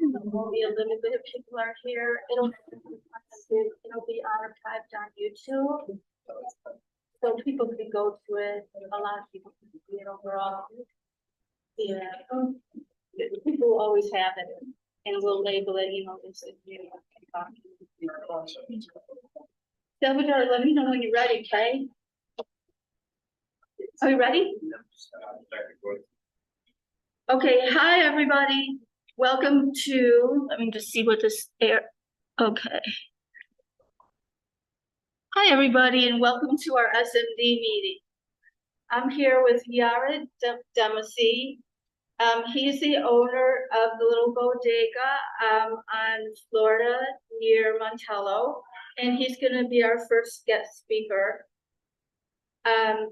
Maybe a little bit of people are here. It'll be archived on YouTube. So people can go to it. A lot of people can see it overall. Yeah. People always have it. And we'll label it, this is new. Salvador, let me know when you're ready, okay? Are you ready? Okay, hi everybody. Welcome to, let me just see what this okay. Hi everybody and welcome to our SMD meeting. I'm here with Yared Demasi. He's the owner of the little bodega on Florida near Montello, and he's going to be our first guest speaker. And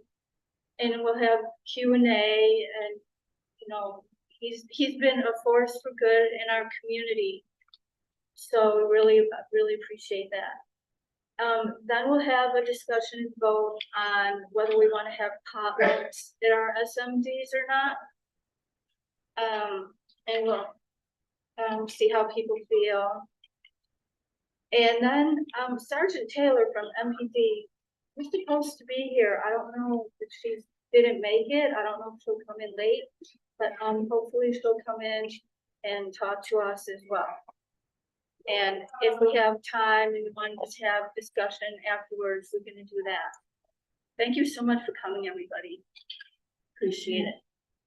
we'll have Q&A, and he's been a force for good in our community. So really appreciate that. Then we'll have a discussion and vote on whether we want to have potlucks at our SMDs or not. And we'll see how people feel. And then Sergeant Taylor from MPD was supposed to be here. I don't know if she didn't make it. I don't know if she'll come in late, but hopefully she'll come in and talk to us as well. And if we have time and we want to just have discussion afterwards, we're going to do that. Thank you so much for coming, everybody. Appreciate it.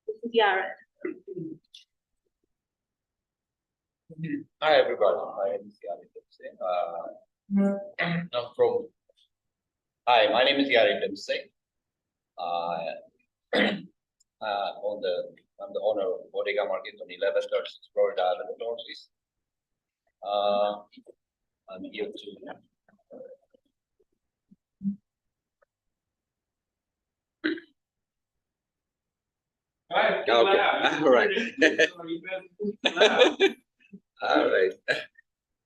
This is Yared. Hi everybody, my name is Yared Demse. Hi, my name is Yared Demse. I'm the owner of Bodega Market on 1136 Florida Avenue Northeast. I'm here to okay. All right. All right.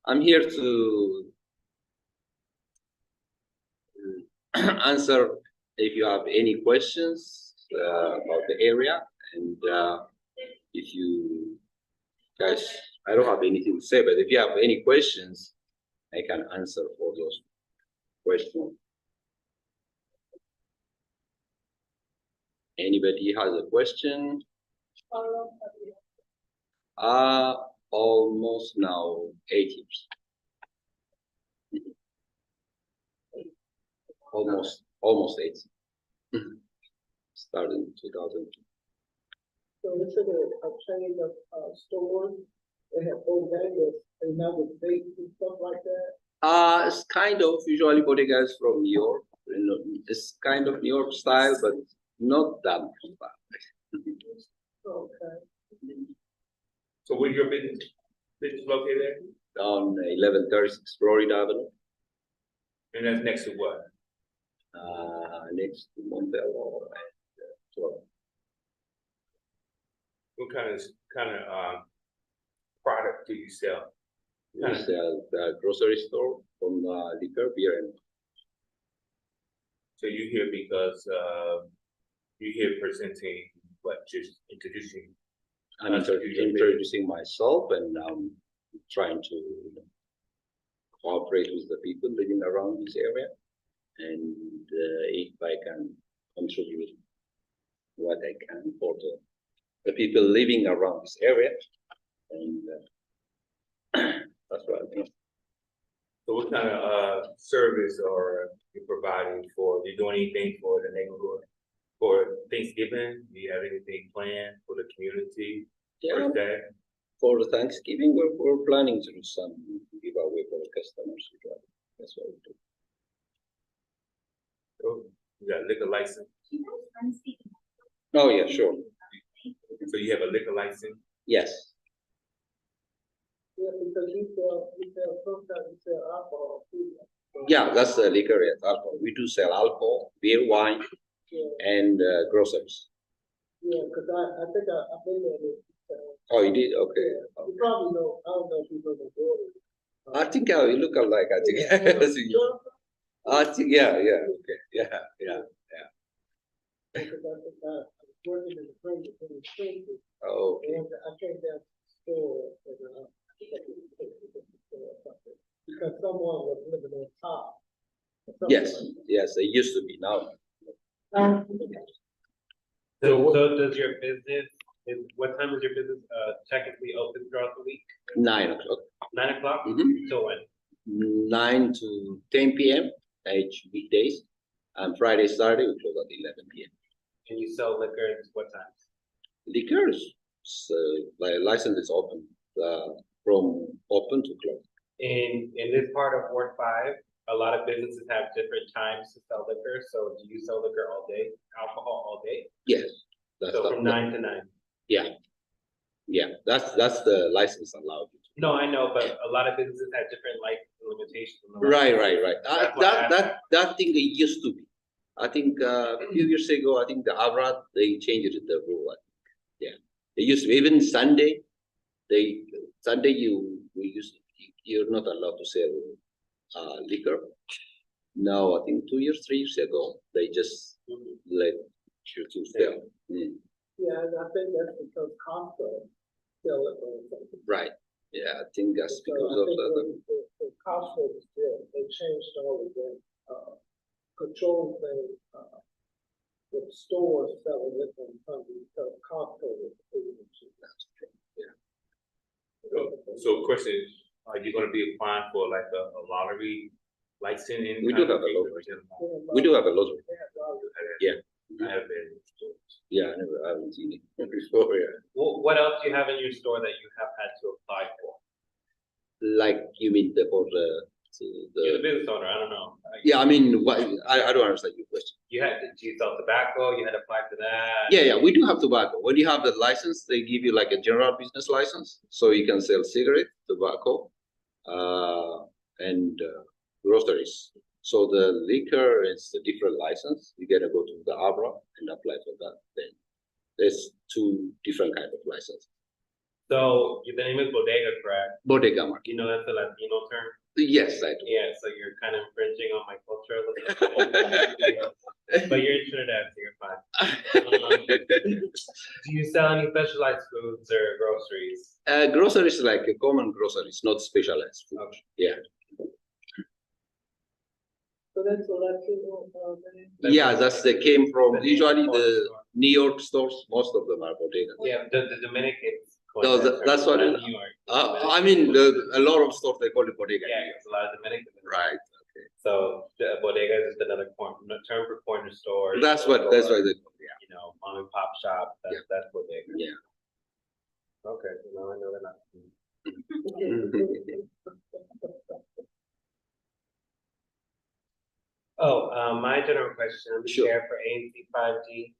I'm here to answer if you have any questions about the area, and if you guys, I don't have anything to say, but if you have any questions, I can answer all those questions. Anybody has a question? Almost now 8 years. Almost 8. Started in 2000. So this is a chain of stores that have bodegas and now with bakes and stuff like that? It's kind of usually bodegas from New York. It's kind of New York style, but not that much. Okay. So where's your business located at? On 1136 Florida Avenue. And that's next to what? Next to Montello and Florida. What kind of product do you sell? We sell the grocery store from liquor, beer, and. So you're here because you're here presenting what? Just introducing. I'm introducing myself, and trying to cooperate with the people living around this area, and if I can contribute what I can for the people living around this area, and that's what I mean. So what kind of service are you providing for? You doing anything for the neighborhood? For Thanksgiving, do you have anything planned for the community? Yeah. Birthday? For Thanksgiving, we're planning to do some giveaway for the customers. That's what we do. Oh, you got a liquor license? Oh yeah, sure. So you have a liquor license? Yes. Yeah, because you sell sometimes you sell alcohol too. Yeah, that's the liquor. Yes, alcohol. We do sell alcohol, beer, wine, and groceries. Yeah, because I think I've been there. Oh, you did? Okay. Yeah. You probably know. I don't know if you know the daughter. I think you look alike. I think. I think yeah. Okay. Yeah. Because I think I was working in the Spring. Oh, okay. And I came down to the store and Because someone was living on top. or something Yes, like yes, it used to be now. that. So does your business, what time is your business, technically open throughout the week? 9 o'clock. 9 o'clock? Mhm. Till when? 9 to 10 p.m. each weekdays, and Friday, Saturday we close at 11 p.m. And you sell liquor at what times? Liquors, so my license is open from open to close. In this part of Ward 5, a lot of businesses have different times to sell liquor. So do you sell liquor all day, alcohol all day? Yes, that's So from 9 to 9? yeah, that's the license allowed. No, I know, but a lot of businesses have different limitations. on the Right. That's why I asked. That thing it used to be. I think a few years ago, I think the Avrad they changed the rule. I think. Yeah, it used to be, even Sunday. Sunday you're not allowed to sell liquor. Now I think 3 years ago they just let you to sell. Mm. Yeah, and I think that's because Costco sell it or something. Right. Yeah, I think that's So because I of think the. when Costco was there, they changed all of the, control thing, with stores selling it and something, because Costco was able to. That's true. Yeah. So question is, are you gonna be applying for like a lottery license? We do have a lottery. We do have a lottery. Yeah. I have been. Yeah, I haven't seen it before. Yeah. What else do you have in your store that you have had to apply for? Like you mean for You're the business owner, I don't know. Yeah, I mean, I don't understand your question. Do you sell tobacco? You had to apply for that? Yeah, we do have tobacco. When you have the license, they give you like a general business license, so you can sell cigarette, tobacco, and groceries. So the liquor is a different license. You gotta go to the ABRA and apply for that. Then there's two different kind of licenses. So the name is Bodega, correct? Bodega market. You know that's a Latino term? Yes, I do. Yeah, so you're kind of infringing on my culture a little bit. But you're in Trinidad, so you're fine. Do you sell any specialized foods or groceries? Groceries like a common groceries, not specialized food. Okay. Yeah. So that's a Latino, name? Yeah, they came from usually the New York stores. Most of them are bodegas. Yeah, the Dominicans. No, that's what Not it- New York. I mean, a lot of stores they call it bodega. Yeah, it's a lot of Dominicans. Right. So the bodega is another term for corner store. That's why they call it. Yeah. You know, mom and pop shop. That's bodega. Yeah. Okay, so now I know they're not. My general question, I'm the Sure. chair for ANC 5G.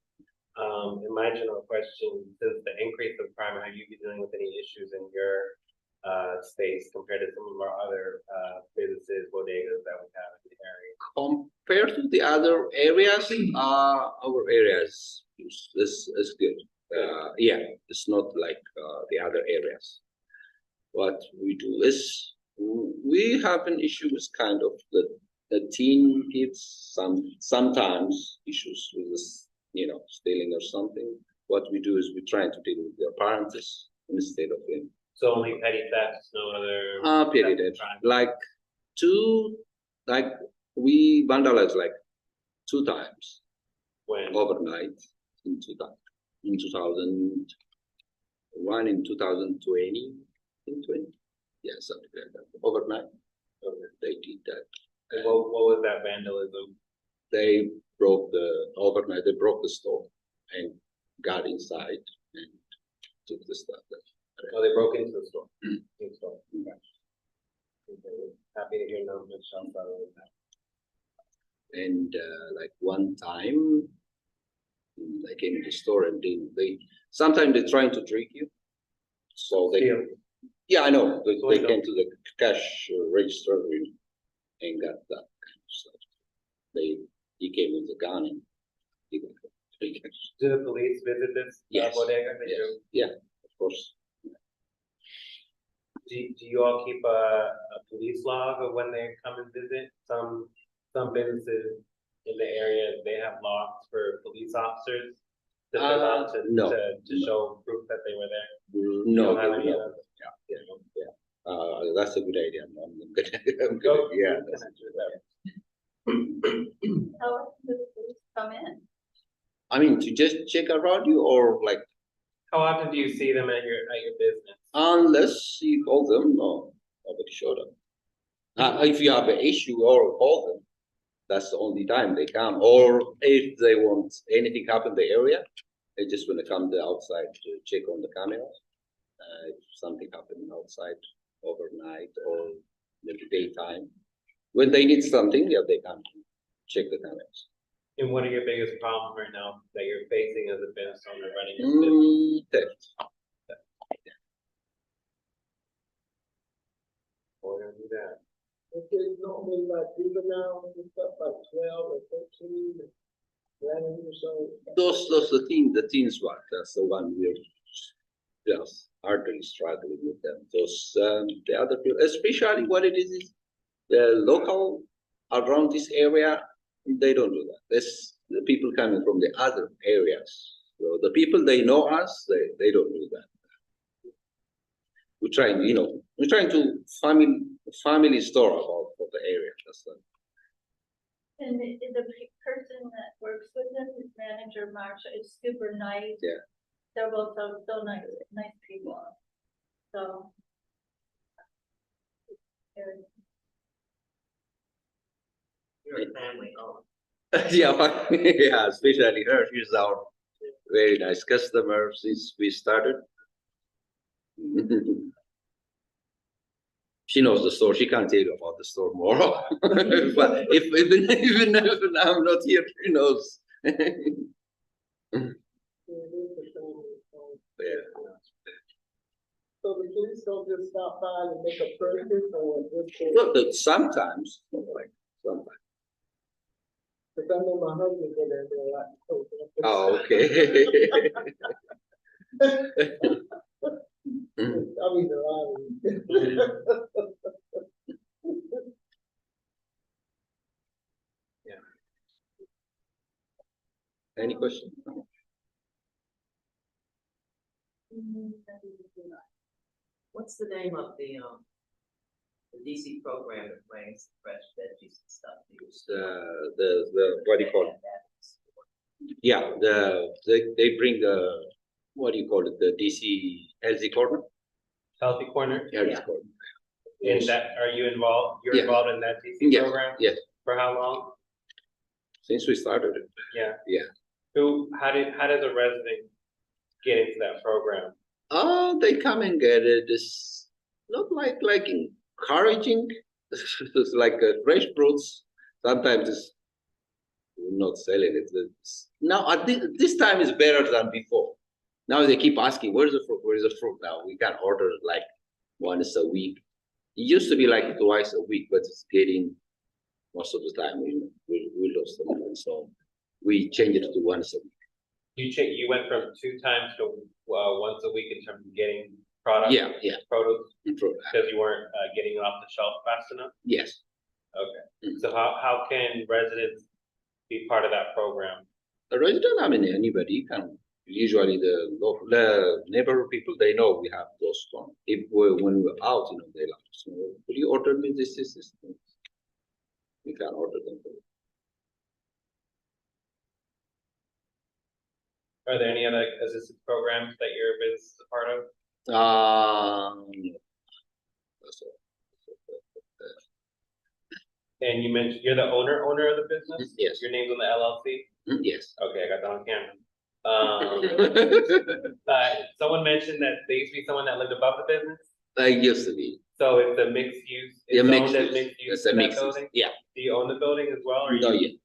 And my general question, since the increase of crime, have you been dealing with any issues in your space compared to some of our other businesses, bodegas that we have in the area? Compared to the other areas, our areas is good. Yeah, it's not like the other areas. What we do is we have an issue with kind of the teen kids. Sometimes issues with this, stealing or something. What we do is we try to deal with their parents instead of them. So only petty thefts, no other. Petty theft. Like we vandalized like 2 times When? overnight in 2001 in 2020 in 20. Yeah, something like that. Overnight, they did that. And what was that vandalism? They broke the store and got inside and took the stuff. Oh, they broke into the store. Okay. Happy to hear no good shots out of that. And like one time, they came to the store and they sometimes they're trying to trick you. So they, Steal. yeah, I know. They Illegal. came to the cash register and got that kind of stuff. He came with a gun and he got the cash. Do the police visit this Yes. bodega? They Yes. do? Yeah, of course. Do you all keep a police log of when they come and visit? Some businesses in the area, they have logs for police officers to fill out No. to show proof that they were there. No, You don't have any no. of those? Yeah. That's a good idea. I'm good. I'm good. Oh, Yeah. How often do the police come in? I mean, to just check around you, or like, How often do you see them at your business? unless you call them, no, nobody showed up. If you have an issue or call them, that's the only time they come. Or if they want anything happen in the area, they just want to come to outside to check on the cameras. If something happened outside overnight or in the daytime, when they need something, yeah, they come to check the cameras. And what are your biggest problems right now that you're facing as a business owner running your business? Theft. We're gonna do that. If it's normally like juvenile and stuff, like 12 or 13, running or so. Those the teens one. That's the one we're just hardly struggling with them. Those the other people, especially what it is the local around this area, they don't do that. There's the people coming from the other areas. So the people they know us, they don't do that. We're trying, we're trying to family store about for the area. That's the And the person that works with them, his manager, Marsha, is super nice. Yeah. They're both so nice people. So. You're a family owned. yeah, yeah, especially her. She's our very nice customer since we started. She knows the store. She can't tell you about the store more. But even if I'm not here, she knows. Yeah. So the police don't just stop by and make a purchase or just. Well, but sometimes, like sometimes. Because I know my husband go there and they're like, Oh, okay. I mean, they're Any question? What's the name of the DC program that brings fresh veggies and stuff? It's the what do you call it? Yeah, they bring the what do you call it? The DC Healthy Corner. Healthy Corner? Healthy Yeah. Corner. In that, are you involved? You're Yeah. involved in that DC Yes. program? Yes. For how long? Since we started it. Yeah. Yeah. How does a resident get into that program? Oh, they come and get it. It's not like encouraging. It's like fresh fruits. Sometimes it's not selling it. Now at this time is better than before. Now they keep asking, "Where's the fruit? Where's the fruit?" Now we can order like once a week. It used to be like twice a week, but it's getting most of the time we lost the money, so we changed it to once a week. You went from 2 times to once a week in terms of getting product. Yeah, Produce fruit. because you weren't getting it off the shelf fast enough. Yes. Okay. So how can residents be part of that program? The resident, I mean, anybody can. Usually the neighborhood people, they know we have those ones. When we're out, they like, so, will you order me this? We can order them for you. Are there any other assistance programs that your business is a part of? That's all. And you mentioned you're the owner of the business? Yes. Your name's on the LLC? Yes. Okay, I got that on camera. Someone mentioned that there used to be someone that lived above the business. I used to be. So it's a mixed use. Yeah, It's mixed zoned as use. mixed use It's a in that mixed use. building? Yeah. Do you own the building as well, or No, you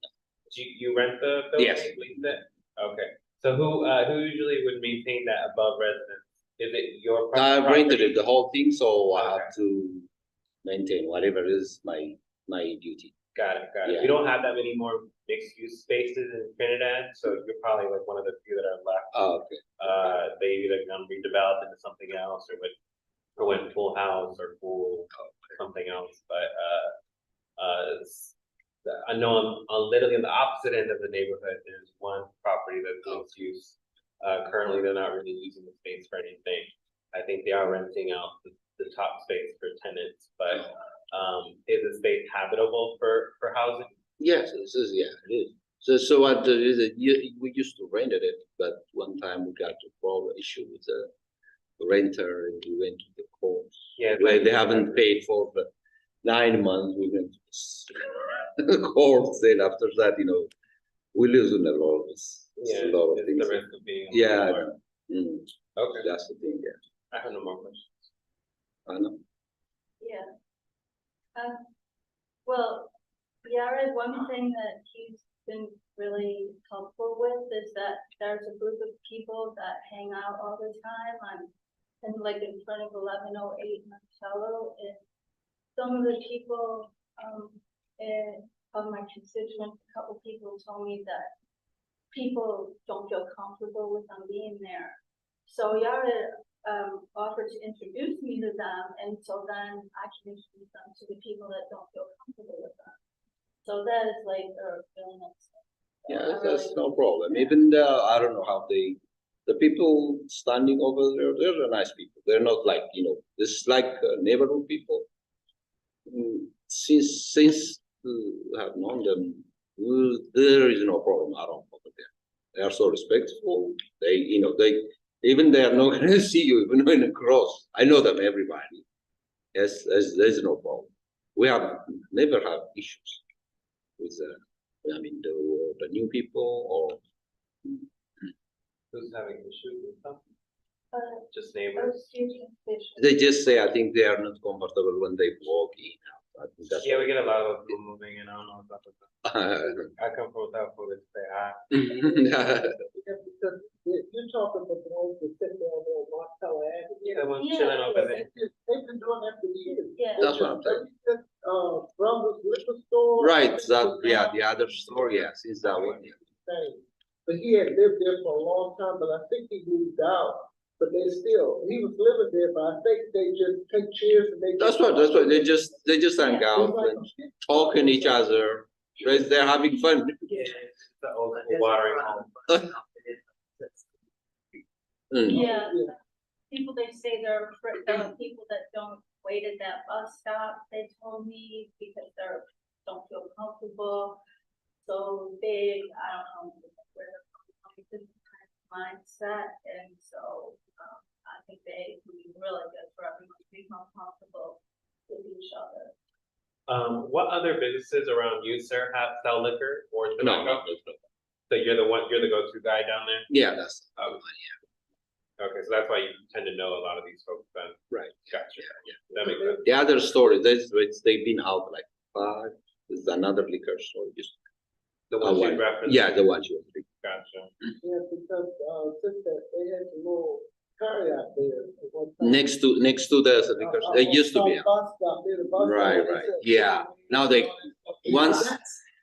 yeah. you rent the building? Yes. Lease it? Okay. So who usually would maintain that above residence? Is it your I property? rented it the whole thing, so I Okay. have to maintain whatever is my duty. Got it. Yeah. We don't have that many more mixed use spaces in Trinidad, so you're probably like one of the few that are left. Oh, okay. They either redeveloped into something else or went full house or full something else. But I know I'm literally on the opposite end of the neighborhood. There's one property that's mixed use. Currently, they're not really using the space for anything. I think they are renting out the the top space for tenants, but, is the space habitable for housing? Yes, this is, yeah, it is. So what is it, we used to rent it, but one time we got a problem issue with the renter and we went to the court. Yeah. Where they haven't paid for the 9 months, we went to the court, then after that, we lose in a lot of this. Yeah, A lot of it's things. the risk of being. Yeah, I know. Okay, That's the thing, yeah. I have no more questions. I know. Yeah. Well, Yara, one thing that he's been really helpful with is that there's a group of people that hang out all the time and like in front of 1108 Monticello, and some of the people, of my constituents, a couple people told me that people don't feel comfortable with them being there. So Yara offered to introduce me to them, and so then I can introduce them to the people that don't feel comfortable with them. So that is like a really nice thing. So Yeah, I that's really- no problem. Even I don't know how the people standing over there, they're nice people. They're not like, this is like neighborhood people. Since we have known them, there is no problem at all over there. They are so respectful. Even they are not going to see you even in a cross. I know them, everybody. Yes, there's no problem. We have never had issues with the new people or Who's having issues with them? Just I neighbors? was using fish. they just say I think they are not comfortable when they walk in. I think that's Yeah, we get a lot of people moving in, I don't know what's up with them. I come from South Florida to say hi. Yeah, because you're talking about the ones that sit down there on Martella Avenue. Yeah, the ones Yeah, chilling over there. They've been doing that for years. Yeah. That's what I'm saying. Brothers Liquor Store. Right, the other store, yeah, since that one. Yeah. Thing. But he had lived there for a long time, but I think he moved out. But he was living there, but I think they just take chairs and they. That's what they just hang out and talking each other. They're having fun. Yeah, it's the old school watering hole. Yeah, people, they say there are people that don't wait at that bus stop, they told me, because don't feel comfortable. So they, I don't know where they're coming from, it's a different mindset, and so, I think they would be really good for everyone to become comfortable with each other. What other businesses around you, sir, sell liquor or No, tobacco? So you're the go-to guy down there? yeah, that's Okay, so that's why you tend to know a lot of these folks then. right. Gotcha. Yeah. That makes sense. The other store, they've been out like 5. There's another liquor store. Just The ones one. you referenced? Yeah, the one you. Gotcha. Yeah, because, since they had the little carry out there. at one time. Next to the liquor, they used to be. Bus stop, near the bus Right, stop, right. they said- Yeah. Now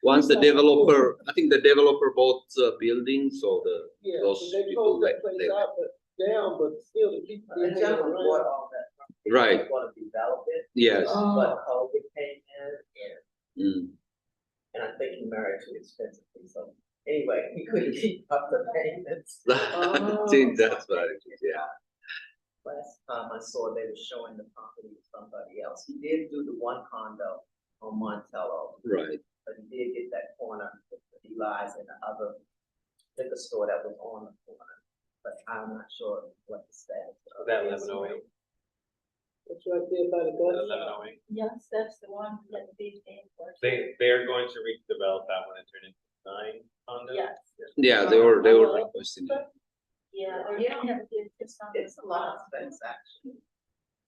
once the developer, I think the developer bought buildings, so Yeah, those so they people closed that place out, but down, but still the people. The gentleman bought all that. Right. Want to develop it, yes. but COVID came in and I think he married too expensively, so anyway, he couldn't keep up the payments. I think that's what it is, yeah. Last time I saw they were showing the property to somebody else. He did do the one condo on Montello, Right. but he did get that corner with the Eli's and the other liquor store that was on the corner. But I'm not sure what the status of That it is. 1108. It's right there by the bus stop. 1108. Yes, that's the one that they pay for. They're going to redevelop that one and turn it into 9 condos? Yes, Yeah, they were requesting it. yeah, they're Yeah. gonna have a business on It's a lot of space, actually.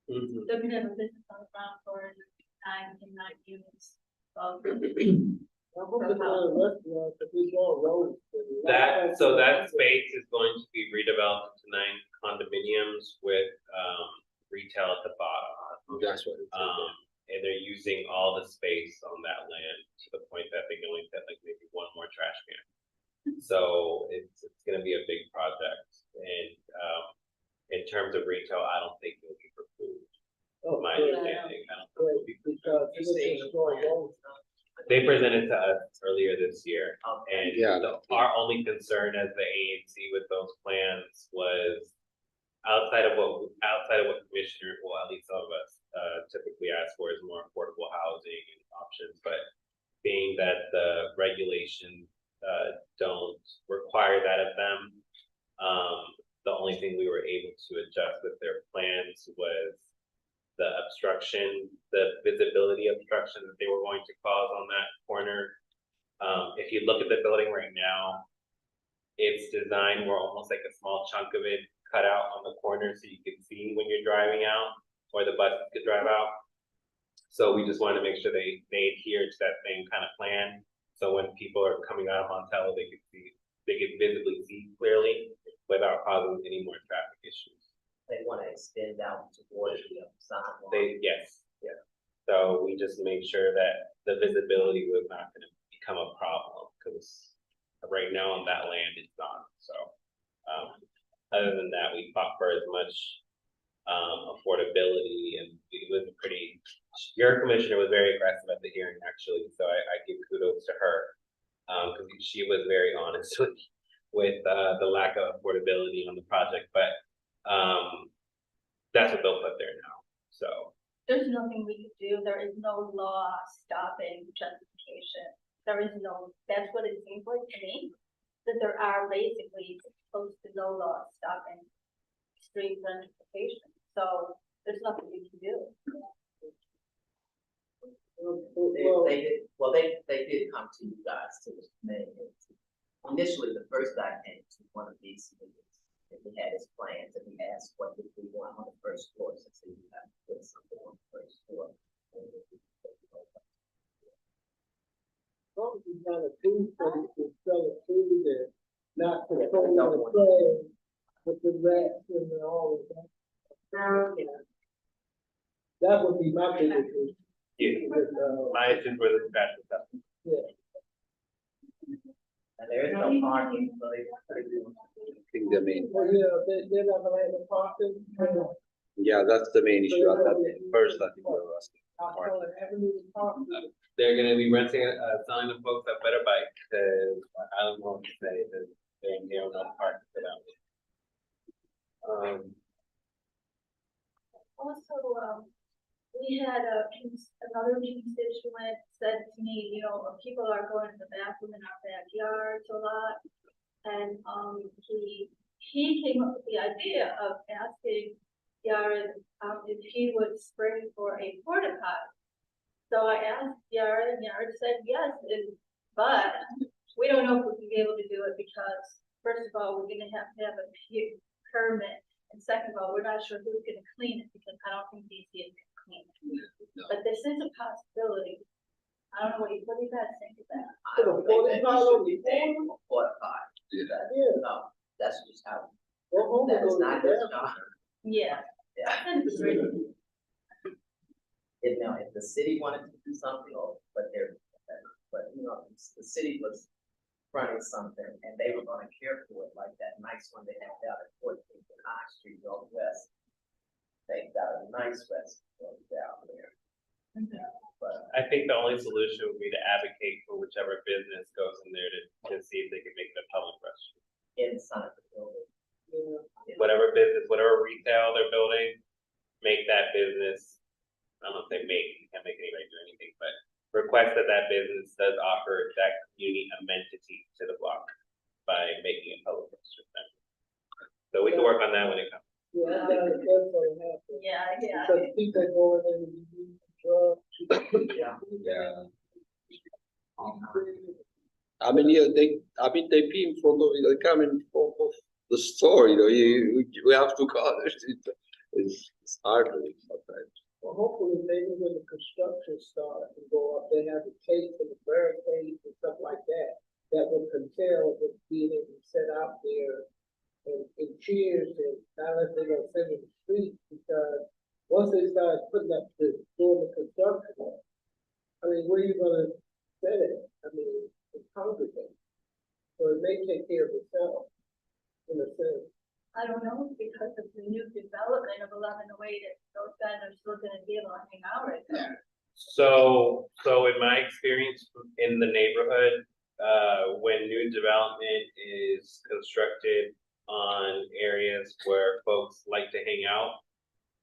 Mhm. They're gonna have a business on the ground floor and 9 units. I hope it's not a restaurant, but it's all roads. That space is going to be redeveloped into 9 condominiums with retail at the bottom. That's what it is. And they're using all the space on that land to the point that they can only fit like maybe 1 more trash can. So it's gonna be a big project, and in terms of retail, I don't think it'll be for food. Oh, My good. understanding, I don't think Great, it'll be for food. because You it's see a strong road. They presented to us earlier this year, and Yeah. our only concern as the ANC with those plans was, outside of what commissioner, well, at least some of us, typically ask for is more affordable housing and options, but being that the regulations, don't require that of them, the only thing we were able to adjust with their plans was the obstruction, the visibility obstruction that they were going to cause on that corner. If you look at the building right now, it's designed where almost like a small chunk of it cut out on the corner so you can see when you're driving out, or the buses could drive out. So we just wanted to make sure they adhere to that same kind of plan. So when people are coming out of Montello, they could visibly see clearly without causing any more traffic issues. They wanna extend out towards the sidewalk. Yes. So we just made sure that the visibility was not gonna become a problem, because right now on that land it's not. So, other than that, we fought for as much, affordability, and it was pretty, your commissioner was very aggressive at the hearing, actually, so I give kudos to her. Because she was very honest with the lack of affordability on the project, but, that's what they'll put there now, so. There's nothing we could do. There is no law stopping gentrification. There is no, that's what it seems like to me, that there are basically close to no law stopping extreme gentrification. So there's nothing we can do. They did come to you guys to make it. Initially, the first guy came to one of these meetings, and he had his plans, and he asked what did we want on the first floor, since he had to put something on the first floor. Well, we got a food study to sell a food and not controlling the play with the rats and all of that. That would be my biggest issue. Yeah, With, my issues were the traffic stuff. yeah. And there is no parking, so they do. I think the main, Well, yeah, they're not gonna have a parking. yeah, that's the main issue. At that first, I think we were asking. Outside Avenue parking. They're gonna be renting, selling the folks a better bike, cause I don't know what to say, that they're no park for them. Also, we had another constituent said to me, you know, people are going to the bathroom in our backyards a lot. And, he came up with the idea of asking Yared, if he would spring for a porta potty. So I asked Yared, and Yared said yes, but we don't know if we'll be able to do it because, first of all, we're gonna have to have a permit. And second of all, we're not sure who's gonna clean it because I don't think DC is gonna clean it. But this is a possibility. I don't know what you guys think of that. I don't think that you should be paying for porta potty. Yeah. No, that's just how, Well, home that is goes not to his there. job. Yeah. Yeah. If the city wanted to do something, but you know, the city was running something and they were gonna care for it, like that nice one they had down at 14th and High Street Northwest. They got a nice restaurant down there. But I think the only solution would be to advocate for whichever business goes in there to see if they can make it a public restroom. inside the building. Yeah. Whatever business, whatever retail they're building, make that business, I don't know if they you can't make anybody do anything, but request that that business does offer that community amenity to the block by making it public restroom. So we can work on that when it comes. Yeah, that's what happened. Yeah, Because people going in and using drugs. Yeah. I mean, yeah, they pee in front of it, they come in front of the store, you know, we have to call it. It's hard sometimes. Well, hopefully maybe when the construction starts and go up, they have the tape and the barricades and stuff like that, that will curtail the being able to set out there and cheers and not unless they're gonna send it to the street, because once they start putting up doing the construction, I mean, where are you gonna set it? I mean, it's congregate. So it may take care of itself in a sense. I don't know, because of the new development of 1108, those guys are still gonna be able to hang out right there. So in my experience in the neighborhood, when new development is constructed, on areas where folks like to hang out,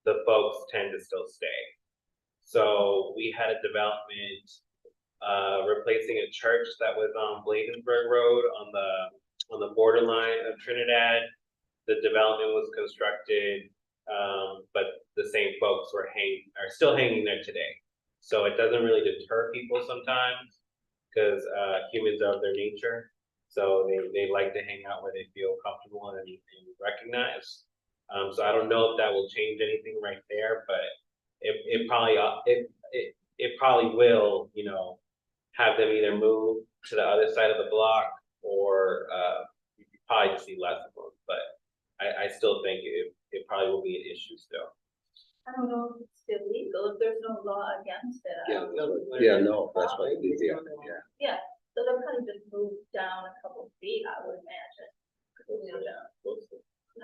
the folks tend to still stay. So we had a development replacing a church that was on Bladensburg Road on the borderline of Trinidad. The development was constructed, but the same folks are still hanging there today. So it doesn't really deter people sometimes because humans are of their nature. So they like to hang out where they feel comfortable and recognized. So I don't know if that will change anything right there, but it probably will, you know, have them either move to the other side of the block or you could probably just see less of them. But I still think it probably will be an issue still. I don't know if it's illegal, if there's no law against it. I don't know. No, that's what it is, yeah. Yeah, so they'll probably just move down a couple feet, I would imagine.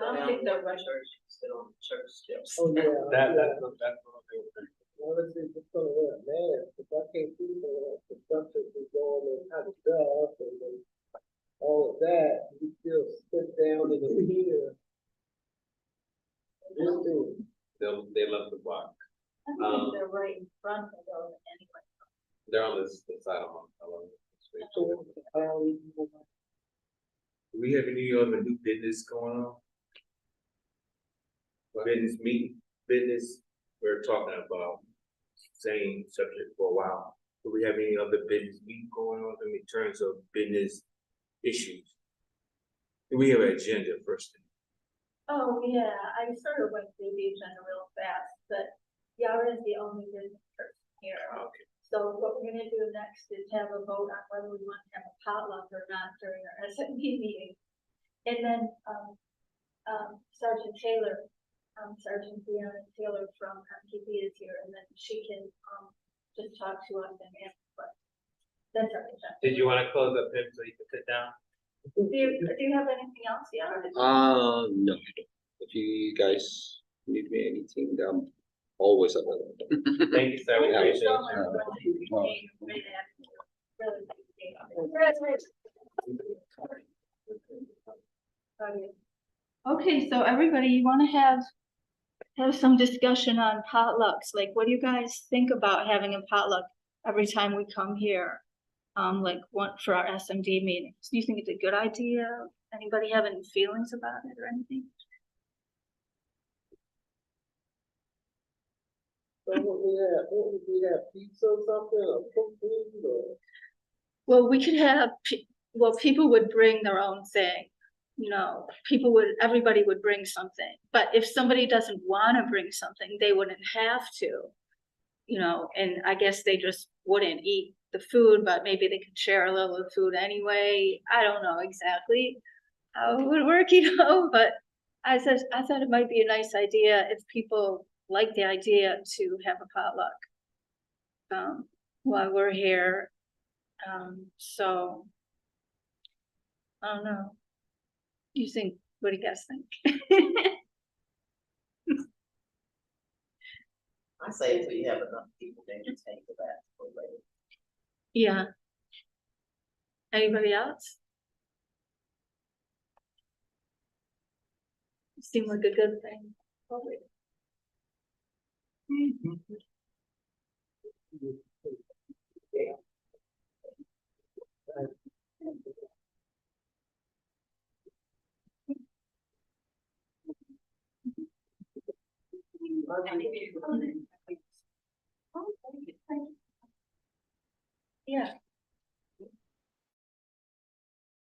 I don't think they're right. Still on church steps. Oh, yeah. That's what they were thinking. Honestly, just gonna wear a mask, if I can't see the construction is going and hot stuff and then all of that, you still sit down in the heater. Just to, They love the block. I think they're right in front of those anyway. They're on this side of them. Do we have any other new business going on? Business meeting, business, we're talking about same subject for a while. Do we have any other business meeting going on in terms of business issues? Do we have an agenda first? Oh, yeah, I sort of went through the agenda real fast, but Yara is the only business person here. Okay. So what we're gonna do next is have a vote on whether we want to have a potluck or not during our SMD meeting. And then, Sergeant Deanna Taylor from MPD is here, and then she can, just talk to us and answer questions. That's our agenda. Did you want to close up him so you can sit down? Do you have anything else, Yara? No, I don't. If you guys need me anything, I'm always available. Thank you, sir. We Thank you appreciate so it. much for being a great advocate. Really appreciate it. Congratulations. Okay, so everybody, you want to have some discussion on potlucks. Like, what do you guys think about having a potluck every time we come here? Like one for our SMD meetings. Do you think it's a good idea? Anybody have any feelings about it or anything? so what would we have pizza or something, or cooked food, or? Well, we could have, people would bring their own thing. You know, everybody would bring something. But if somebody doesn't want to bring something, they wouldn't have to. You know, and I guess they just wouldn't eat the food, but maybe they could share a little of the food anyway. I don't know exactly how it would work, you know, but I thought it might be a nice idea if people like the idea to have a potluck while we're here. So I don't know. What do you guys think? I say until you have enough people, then you take the back for later. Yeah. Anybody else? Seemed like a good thing. Probably. Yeah.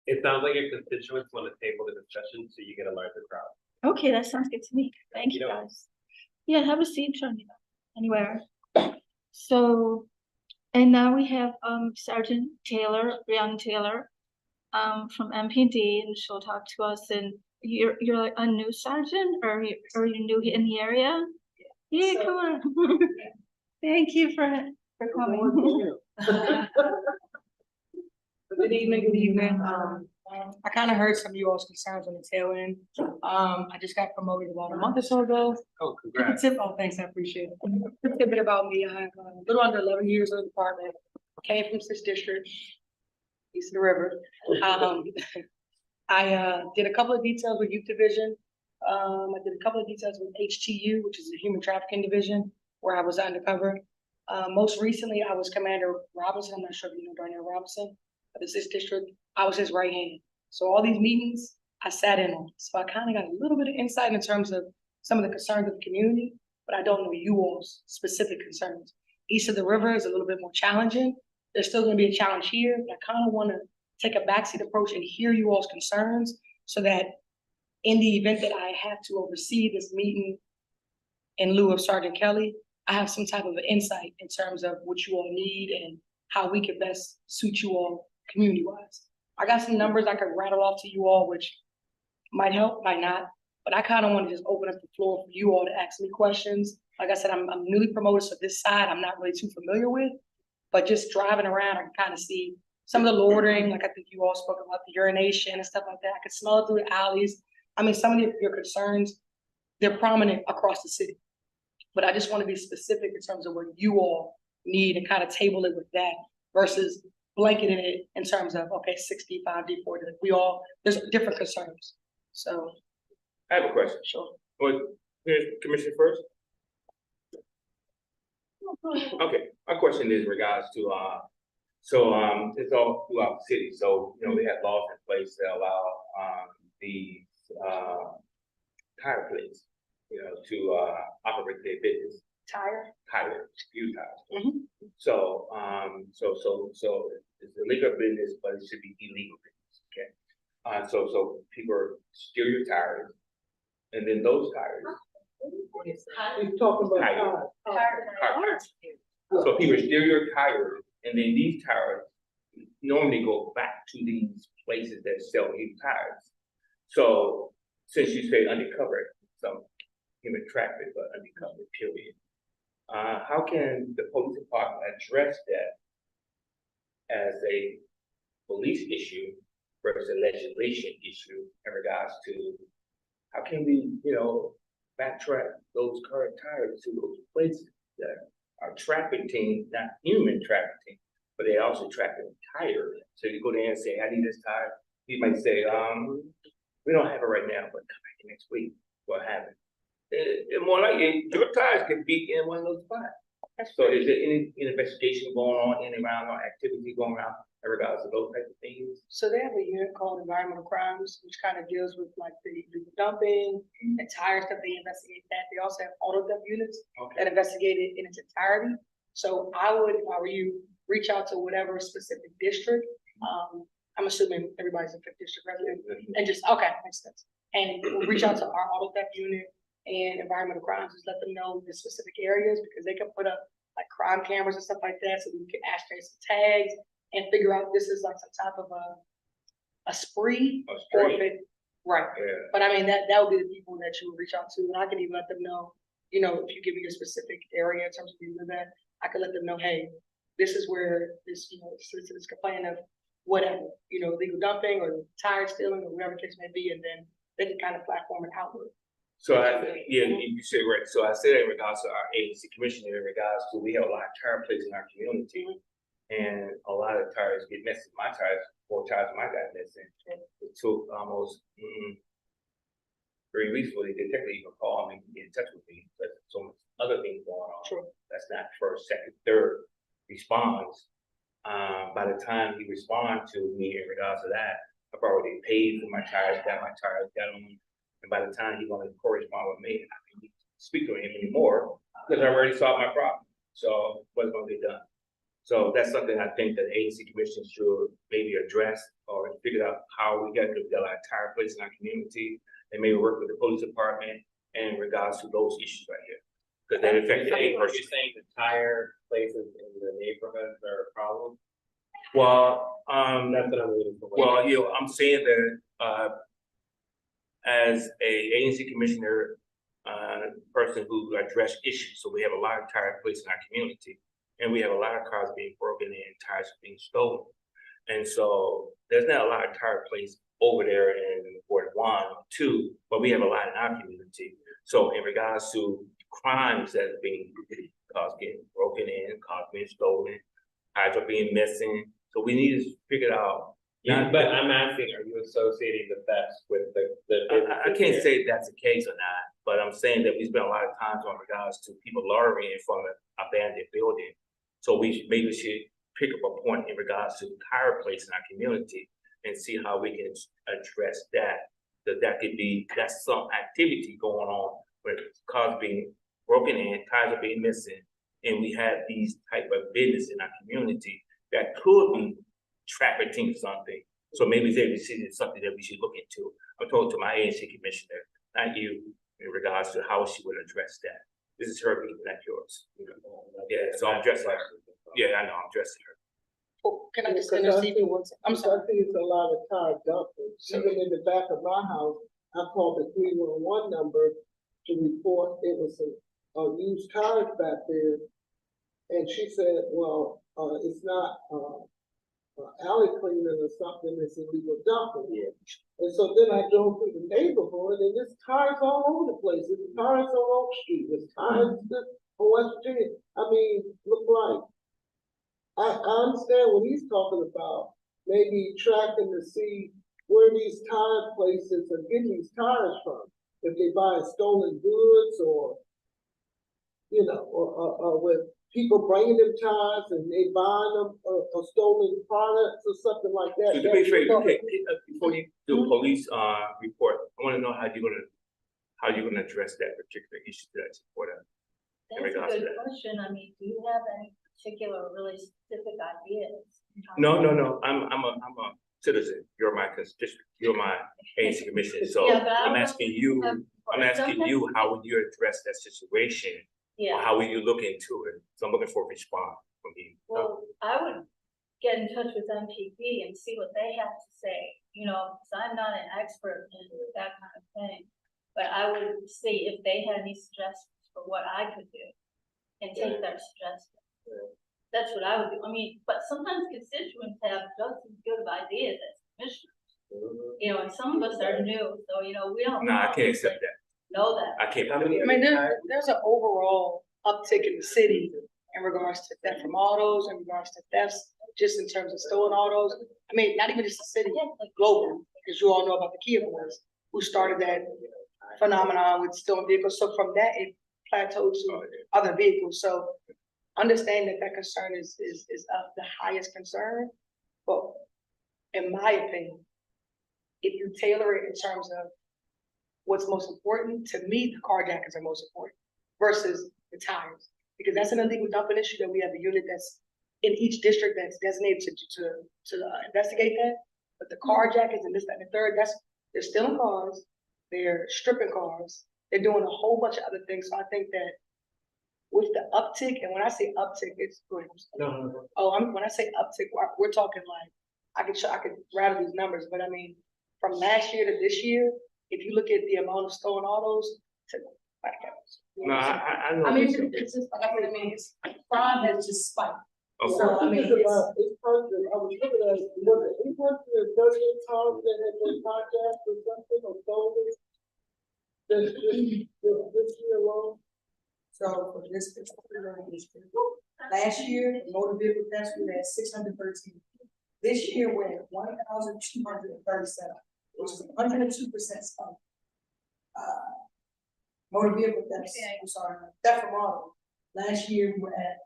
It sounds like your constituents want to table the discussion so you get a larger crowd. Okay, that sounds good to me. Thank you, guys. Yeah, have a seat, Sonia, anywhere. So, and now we have Sergeant Taylor, Brianna Taylor, from MPD, and she'll talk to us. And you're like a new sergeant, or you're new in the area? Yeah, So- come on. Thank you for coming. Good evening, good evening. I kind of heard some of you all's concerns on the tail end. I just got promoted about a month or so ago. Oh, congrats. Oh, thanks, I appreciate it. Just a bit about me. I have a little under 11 years in the department. Came from 6th District, east of the river. I did a couple of details with Youth Division. I did a couple of details with HTU, which is the Human Trafficking Division, where I was undercover. Most recently, I was Commander Robinson. I'm not sure if you know Darnell Robinson, of the 6th District. I was his right hand. So all these meetings, I sat in on. So I kind of got a little bit of insight in terms of some of the concerns of the community, but I don't know you all's specific concerns. East of the river is a little bit more challenging. There's still going to be a challenge here, but I kind of want to take a backseat approach and hear you all's concerns so that in the event that I have to oversee this meeting in lieu of Sergeant Kelly, I have some type of an insight in terms of what you all need and how we can best suit you all community-wise. I got some numbers I could rattle off to you all, which might help, might not, but I kind of want to just open up the floor for you all to ask me questions. Like I said, I'm newly promoted, so this side I'm not really too familiar with, but just driving around, I can kind of see some of the loitering, like I think you all spoke about the urination and stuff like that. I could smell it through the alleys. I mean, some of your concerns, they're prominent across the city. But I just want to be specific in terms of what you all need and kind of table it with that versus blanketing it in terms of, okay, 65, D40. There's different concerns. So. I have a question. Sure. Well, here's Commissioner first. Okay, my question is in regards to, it's all throughout the city. So, we have laws in place that allow, the, tire place, to, operate their business. Tire, few tires. So, it's a legal business, but it should be illegal business, okay? So people steal your tires, and then those tires. He's talking about Tires. So people steal your tires, and then these tires normally go back to these places that sell you tires. So since you say undercover, some human traffic, but undercover, period. How can the police department address that as a police issue versus a legislation issue in regards to how can we, backtrack those current tires to those places that are trafficking, not human trafficking, but they also trafficking tires. So you go there and say, I need this tire. He might say, we don't have it right now, but come back next week, we'll have it. And more likely, your tires could be in one of those spots. So is there any investigation going on in and around or activity going around in regards to those types of things? So they have a unit called Environmental Crimes, which kind of deals with like the dumping and tire stuff. They investigate that. They also have auto theft units that investigate it in its entirety. So I would, if I were you, reach out to whatever specific district. I'm assuming everybody's a 5th district resident, and just makes sense. And we'll reach out to our auto theft unit and environmental crimes, just let them know the specific areas because they can put up like crime cameras and stuff like that, so we can ashtray some tags and figure out if this is like some type of a spree. Or if it, right. Yeah. But I mean that would be the people that you would reach out to, and I can even let them know, if you give me a specific area in terms of where you live at, I can let them know, hey, this is where this, this complaint of whatever, illegal dumping or tire stealing or whatever the case may be, and then they can kind of platform an outlet. So you said right. So I said in regards to our ANC commissioner, in regards to we have a lot of tire places in our community, and a lot of tires get messy. My tires, 4 tires, my got missing. It took almost 3 weeks for the detective even call me and get in touch with me. But so much other things going on. Sure. That's not first, second, third response. By the time he responded to me in regards to that, I've already paid for my tires, got them. And by the time he wanted to correspond with me, I didn't speak to him anymore because I already solved my problem. So what's going to be done? So that's something I think that the ANC Commission should maybe address or figure out how we get to a tire place in our community and maybe work with the police department in regards to those issues right here. Because that affects a person. You're saying the tire places in the neighborhoods are a problem? Well, that's what I'm reading for. Well, I'm saying that as a ANC commissioner, person who address issues. So we have a lot of tire places in our community, and we have a lot of cars being broken in, tires being stolen. And so there's not a lot of tire places over there in Ward 1, 2, but we have a lot in our community. So in regards to crimes that are being, cars getting broken in, cars being stolen, tires are being missing. So we need to figure out, Yeah, But I'm asking, are you associating the thefts with the? I can't say if that's the case or not, but I'm saying that we spend a lot of time on regards to people loitering in front of abandoned building. So maybe we should pick up a point in regards to tire place in our community and see how we can address that. That's some activity going on where cars being broken in, tires are being missing. And we have these type of business in our community that could be trafficking something. So maybe this is something that we should look into. I'm talking to my ANC commissioner, not you, in regards to how she would address that. This is her meeting, not yours. Yeah, so I'm addressing her. Yeah, I know, I'm addressing her. Oh, can I just Because I intercede think- for one second? I'm I sorry. think it's a lot of tire dumping. Even in the back of my house, I called the 311 number to report it was a used tires back there. And she said, well, it's not, alley cleaning or something, it's illegal dumping. Yeah. And so then I drove through the neighborhood and there's tires all over the place. There's tires on Oak Street, there's tires on West Virginia. I mean, look like, I understand what he's talking about, maybe tracking to see where these tire places are getting these tires from. If they buy stolen goods or, or with people bringing them tires and they buying them or stolen products or something like that. So to be fair, okay, before you do a police report, I wanna know how you're gonna address that particular issue that's important. In That's a regards to good that. question. I mean, do you have any particular really specific ideas? No, I'm a citizen. You're my constituent, you're my ANC commissioner, so Yeah, but I I'm don't asking you, how would you address that situation? Or Yeah, how will you look into it? So I'm looking for a response from you. well, I would get in touch with MPD and see what they have to say, because I'm not an expert in that kind of thing. But I would see if they had any suggestions for what I could do and take their suggestions. That's what I would do. I mean, but sometimes constituents have just as good of ideas as commissioners. And some of us are new, so, we don't. No, I can't accept that. Know that. I can't. How many? I mean, there's an overall uptick in the city in regards to theft from autos, in regards to thefts, just in terms of stolen autos. I mean, not even just the city, global, because you all know about the Kia boys who started that phenomenon with stolen vehicles. So from that, it plateaued to other vehicles. So understand that concern is of the highest concern. But in my opinion, if you tailor it in terms of what's most important, to me, the carjackers are most important versus the tires. Because that's an illegal dumping issue that we have a unit that's in each district that's designated to investigate that. But the carjackers and this, that, and the third, they're stealing cars, they're stripping cars, they're doing a whole bunch of other things. So I think that with the uptick, and when I say uptick, it's good. No. When I say uptick, we're talking like, I could rattle these numbers, but I mean, from last year to this year, if you look at the amount of stolen autos to No, I know. I mean, it's just like, I mean, it's crime has just spiked. Okay. So, I mean, It's about 800, I was looking at, was it 838 cars that had been hijacked or something or stolen? This year alone? So for this particular district, last year, motor vehicle thefts, we had 613. This year, we're at 1,237, which is 102% spike. Motor vehicle thefts, I'm sorry, theft from auto. Last year, we were at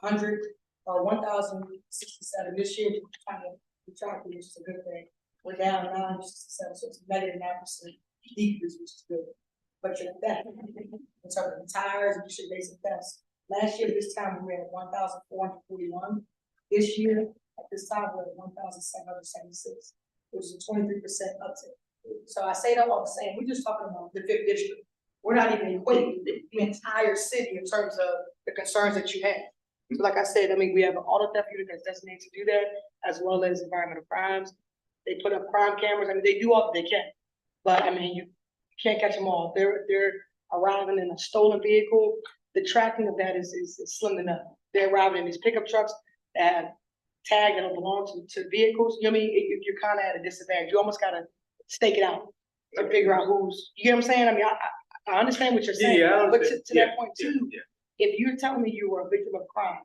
1,067. This year, we tried to, which is a good thing. We're down 967, so it's a -9% decrease, which is good. But you're theft, in terms of the tires, and you basic thefts. Last year, this time, we were at 1,441. This year, at this time, we're at 1,776, which is a 23% uptick. So I say that all the same, we're just talking about the 5th district. We're not even equating the entire city in terms of the concerns that you have. So like I said, I mean, we have an auto theft unit that's designated to do that, as well as environmental crimes. They put up crime cameras, I mean, they do all that they can. But I mean, you can't catch them all. They're arriving in a stolen vehicle. The tracking of that is slim enough. They're arriving in these pickup trucks that have tags that don't belong to vehicles. You know what I mean? You're kind of at a disadvantage. You almost gotta stake it out to figure out who's, you get what I'm saying? I mean, I understand what you're saying, Yeah, but to that point too, yeah. if you're telling me you were a victim of crime,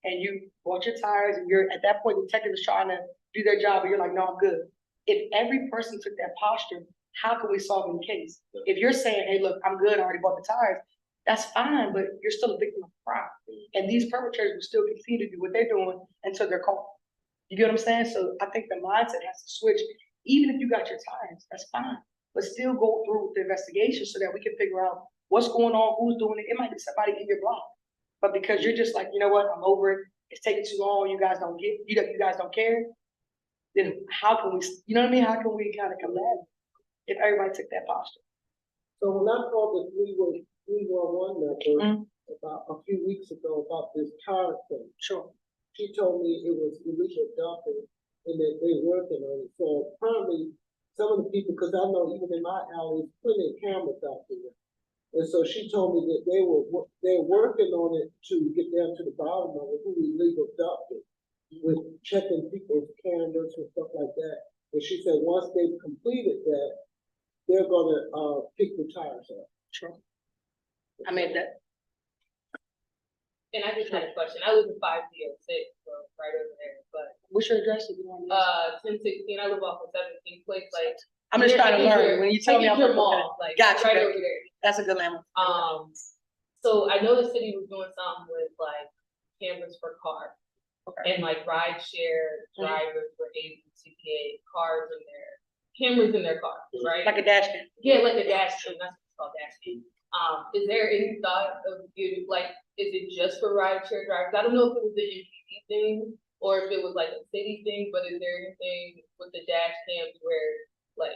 and you bought your tires, and you're, at that point, the detective is trying to do their job, and you're like, no, I'm good. If every person took that posture, how can we solve the case? If you're saying, hey, look, I'm good, I already bought the tires, that's fine, but you're still a victim of crime. And these perpetrators will still continue to do what they're doing until they're caught. You get what I'm saying? So I think the mindset has to switch. Even if you got your tires, that's fine, but still go through with the investigation so that we can figure out what's going on, who's doing it. It might be somebody in your block, but because you're just like, you know what, I'm over it. It's taking too long. You guys don't get, you guys don't care. Then how can we, you know what I mean? How can we kind of combat it if everybody took that posture? So when I called the 311 number about a few weeks ago about this tire thing, Sure. she told me it was illegal dumping and that they're working on it. So apparently some of the people, because I know even in my alley, there's plenty of cameras out there. And so she told me that they're working on it to get down to the bottom of it, who illegal dumping, with checking people's cameras and stuff like that. And she said once they've completed that, they're gonna pick the tires up. Sure. I mean that. And I just had a question. I live in 506, so right over there, but What's your address if you want to? 1016, I live off of 17th Place, like. I'm just trying to I think learn. When you tell me, I'm your like, okay. mall, like, Gotcha, right gotcha. over there. That's a good landmark. So I know the city was doing something with like cameras for cars. Okay. And like ride share drivers were able to get cars in their, cameras in their cars, right? Like a dash cam. Yeah, like a dash cam, that's what it's called, dash cam. Is there any thought of you, like, is it just for ride share drivers? I don't know if it was the MPD thing or if it was like a city thing, but is there anything with the dash cams where like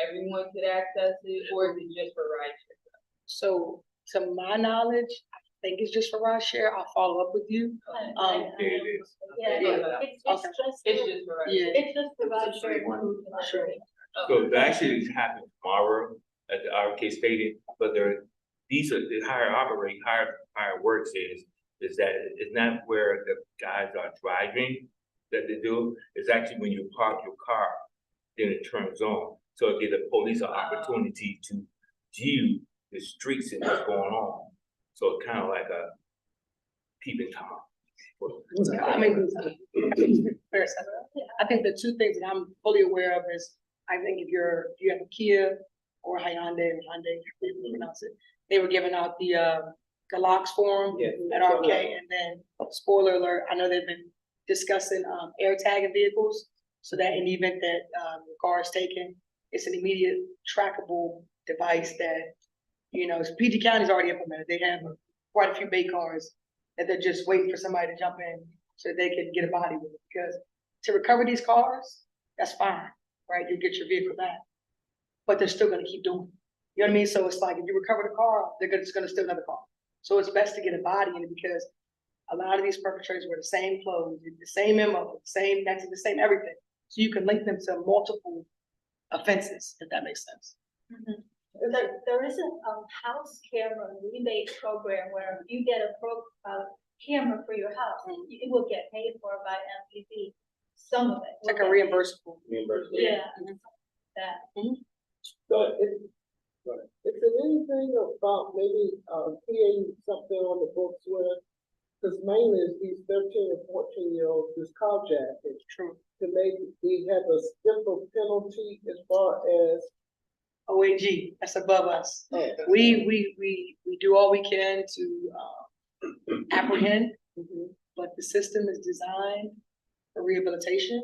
everyone could access it, or is it just for ride share? So to my knowledge, I think it's just for ride share. I'll follow up with you. Yeah, Yeah. it's Okay. just, It's just for ride Yeah. share. it's just the ride share. Sure. So that actually is happening tomorrow at the RK Stadium, but these are the higher works is that it's not where the guys are driving that they do. It's actually when you park your car, then it turns on. So it gives the police an opportunity to view the streets and what's going on. So it's kind of like a peeping Tom. I mean, I think the two things that I'm fully aware of is, I think if you have a Kia or Hyundai, you pronounce it, they were giving out the Galux forum at RK, and then spoiler alert, I know they've been discussing air tagging vehicles, so that in the event that the car is taken, it's an immediate trackable device that, you know, PG County's already implemented. They have quite a few Bay cars that they're just waiting for somebody to jump in so they can get a body with it. Because to recover these cars, that's fine, right? You get your vehicle back, but they're still gonna keep doing it. You know what I mean? So it's like, if you recover the car, they're just gonna steal another car. So it's best to get a body in it, because a lot of these perpetrators wear the same clothes, the same MO, the same nexus, the same everything. So you can link them to multiple offenses, if that makes sense. There is a house camera rebate program where if you get a camera for your house, it will get paid for by MPD. Some of it. It's like a reimbursable. Yeah. That. So is there anything about maybe creating something on the books where, because mainly it's these 13 and 14-year-olds, this carjacking, True. to maybe we have a stiffer penalty as far as OAG, that's above us. We do all we can to apprehend, but the system is designed for rehabilitation.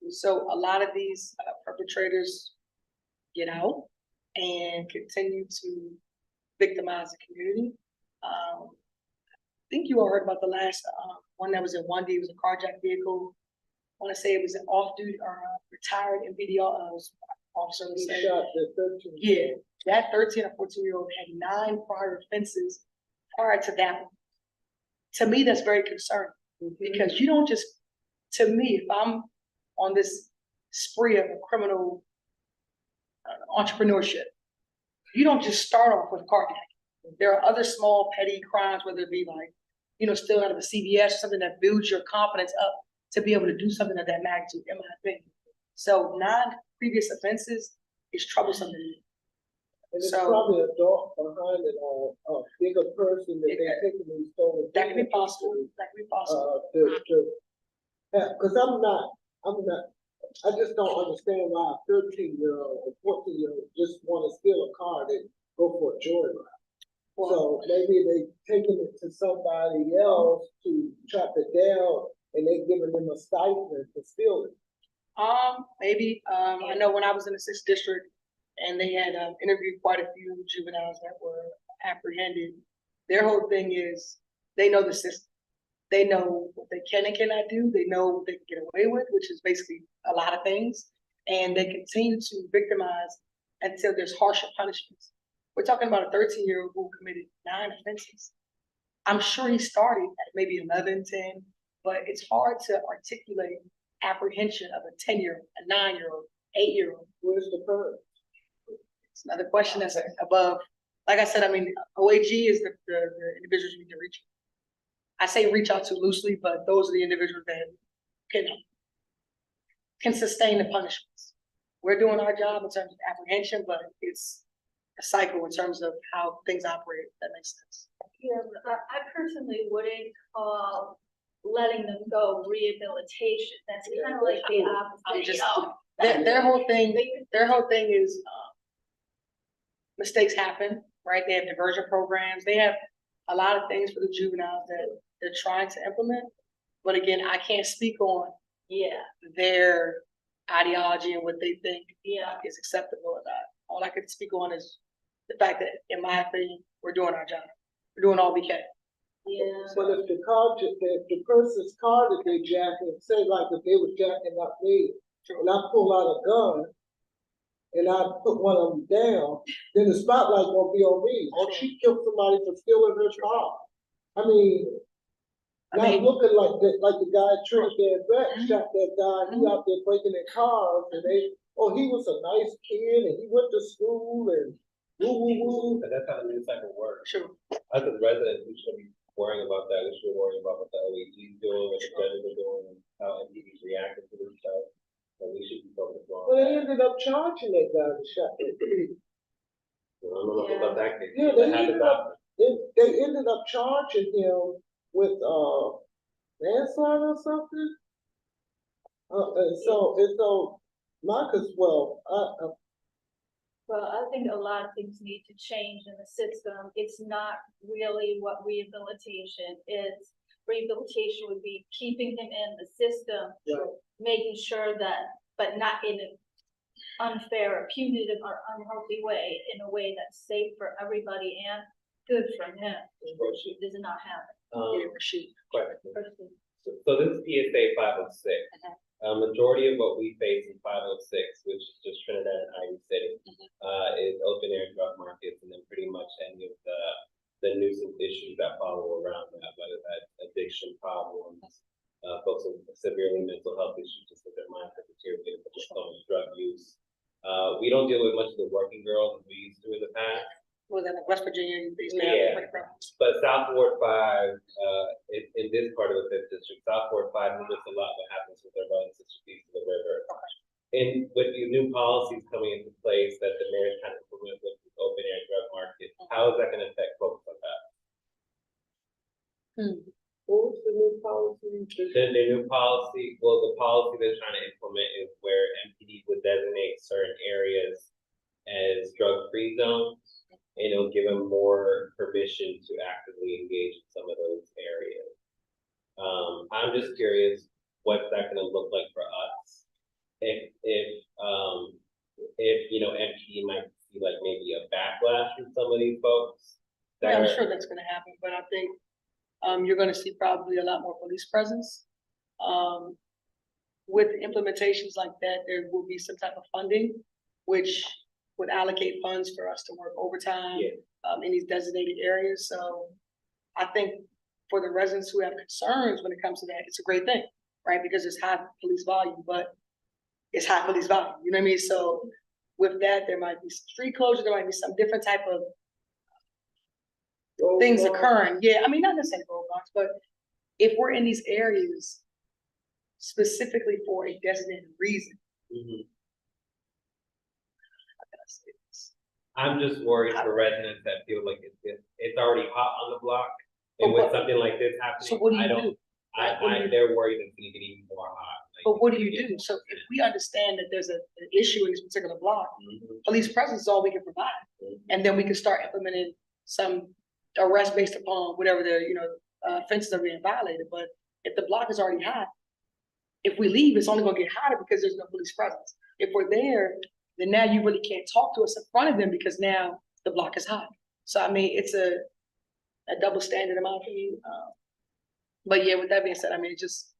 So a lot of these perpetrators get out and continue to victimize the community. I think you all heard about the last one that was in 1D. It was a carjacked vehicle. I want to say it was an off-duty or retired MPD officer. he shot the 13. Yeah, that 13 or 14-year-old had 9 prior offenses prior to that one. To me, that's very concerning, because you don't just, to me, if I'm on this spree of criminal entrepreneurship, you don't just start off with carjacking. There are other small petty crimes, whether it be like, you know, stealing out of a CVS or something that builds your confidence up to be able to do something of that magnitude, in my opinion. So 9 previous offenses is troublesome to me. And it's So- probably a dog behind it, or a bigger person that they taking these stolen. That could be possible, that could be possible. Cause I'm not, I just don't understand why a 13-year-old or 14-year-old just wanna steal a car and go for a joyride. So maybe they taking it to somebody else to chop it down and they giving them a stipend for stealing. Maybe, I know when I was in the sixth district and they had, interviewed quite a few juveniles that were apprehended. Their whole thing is, they know the system. They know what they can and cannot do. They know what they can get away with, which is basically a lot of things. And they continue to victimize until there's harsher punishments. We're talking about a 13-year-old who committed 9 offenses. I'm sure he started at maybe 11, 10, but it's hard to articulate apprehension of a 10-year-old, a 9-year-old, 8-year-old. Where's the perk? It's another question that's above. Like I said, I mean, OAG is the individuals you need to reach. I say reach out to loosely, but those are the individuals that can sustain the punishments. We're doing our job in terms of apprehension, but it's a cycle in terms of how things operate, if that makes sense. Yeah, but I personally wouldn't call letting them go rehabilitation. That's kind of like the I'm opposite, just, you know? their whole thing is, mistakes happen, right? They have diversion programs. They have a lot of things for the juveniles that they're trying to implement. But again, I can't speak on Yeah, their ideology and what they think yeah. is acceptable or not. All I can speak on is the fact that, in my opinion, we're doing our job. We're doing all we can. Yeah. But if the person's car that they jacking, say like if they was jacking up me, and I pull out a gun, and I put one of them down, then the spotlight won't be on me. Or she killed somebody for stealing her car. I mean, not looking like the guy at Trinidad Vet shot that guy, he out there breaking their cars, and he was a nice kid, and he went to school, and woo. But that's how the news cycle works. Sure. As a resident, we should be worrying about that. We should be worrying about what the OAG is doing, what the judges are doing, and how MPD's reacting to this stuff. And we should be focused on. Well, they ended up charging that guy that shot that kid. I don't know about that case. Yeah, they ended up charging him with manslaughter or something. So Marcus, Well, I think a lot of things need to change in the system. It's not really what rehabilitation is. Rehabilitation would be keeping him in the system, Right. making sure that, but not in an unfair, punitive, or unhealthy way, in a way that's safe for everybody and good for him. Which does not happen. Question. So this is PSA 506. Majority of what we face in 506, which is just Trinidad and Ivy City, is open air drug markets, and then pretty much any of the nuisance issues that follow around that, whether that's addiction problems, folks with severely mental health issues, just with their minds are deteriorating, but just so much drug use. We don't deal with much of the working girls as we used to in the past. Was that like West Virginia? Yeah. But South Ward 5, in this part of the 5th district, South Ward 5 notice a lot what happens with their brothers and sisters east of the river. And with the new policies coming into place that the mayor is trying to implement with the open air drug market, how is that going to affect folks like that? what was the new policy? The new policy, well, the policy they're trying to implement is where MPD would designate certain areas as drug-free zones. And it'll give them more permission to actively engage in some of those areas. I'm just curious, what's that gonna look like for us? If MPD might see like maybe a backlash from some of these folks. Yeah, I'm sure that's gonna happen, but I think, you're gonna see probably a lot more police presence. With implementations like that, there will be some type of funding, which would allocate funds for us to work overtime in these designated areas. So I think for the residents who have concerns when it comes to that, it's a great thing, right? Because it's high police volume, but it's high police volume, you know what I mean? So with that, there might be some street closure, there might be some different type of things occurring. Yeah, I mean, not necessarily roadblocks, but if we're in these areas specifically for a designated reason, I'm just worried for residents that feel like it's already hot on the block. And with something like this So what do happening, you do? they're worried it's gonna get even more hot. Like, But what do you do? So if we understand that there's an issue in this particular block, Mhm. police presence is all we can provide. And then we can start implementing some arrest based upon whatever the, offenses are being violated. But if the block is already hot, if we leave, it's only gonna get hotter because there's no police presence. If we're there, then now you really can't talk to us in front of them because now the block is hot. So I mean, it's a double standard in my opinion. But yeah, with that being said, I mean, it's just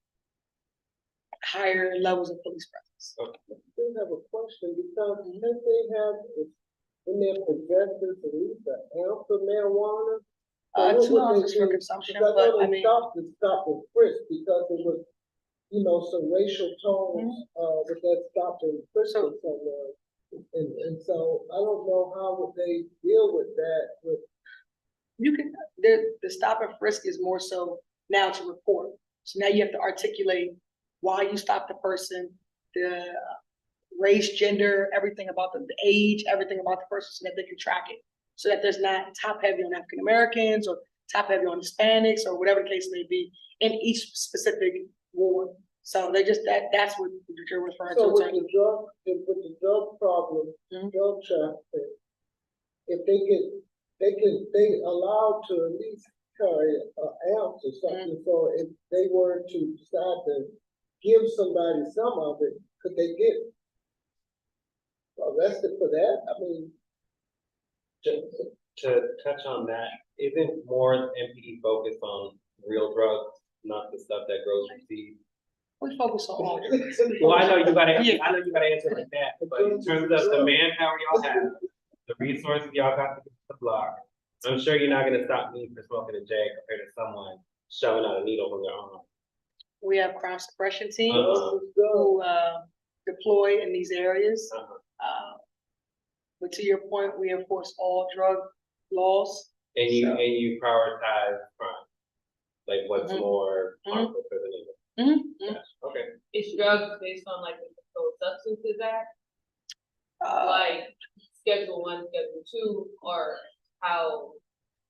higher levels of police presence. I still have a question because can't they have in their possession at least an ounce of marijuana? So what 2 would they ounces for do? consumption, Because but know I they mean, stopped and frisk because it was, some racial tones, with that stop and frisk or somewhere. And so I don't know how would they deal with that with. you can, the stop and frisk is more so now to report. So now you have to articulate why you stopped the person, the race, gender, everything about the age, everything about the person so that they can track it. So that there's not top heavy on African Americans or top heavy on Hispanics or whatever the case may be in each specific ward. So they just, that's what you're referring So to. with the drug problem, Mhm. drug trafficking, if they allowed to at least carry an ounce or something. So if they were to decide to give somebody some of it, could they get arrested for that? I mean, To touch on that, isn't more MPD focused on real drugs, not the stuff that grows from seed? We focus on all. Well, I know you gotta Yeah. answer like that, but in terms of the manpower y'all have, the resources y'all got to get to the block, I'm sure you're not gonna stop me for smoking a J compared to someone shoving out a needle from their arm. We have crime suppression teams Uh-huh. who deploy in these areas. Uh-huh. But to your point, we enforce all drug laws. And you, So- and you prioritize crime, like what's Mhm. more Mhm. harmful for the neighbor. Mhm. Yes, okay. Is drugs based on like the Controlled Substances Act, Uh, like Schedule 1, Schedule 2, or how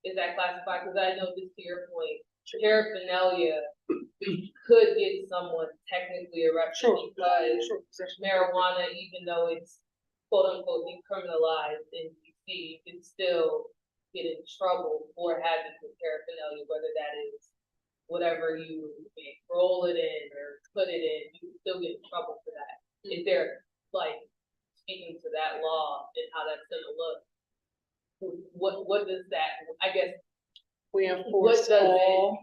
is that classified? Because I know just to your point, paraphernalia could get someone technically arrested Sure. because Sure. Possession. marijuana, even though it's quote unquote decriminalized in DC, you can still get in trouble for having the paraphernalia, whether that is whatever you may roll it in or put it in, you can still get in trouble for that. If they're like speaking to that law and how that's gonna look, what does that, I guess, We enforce does it- all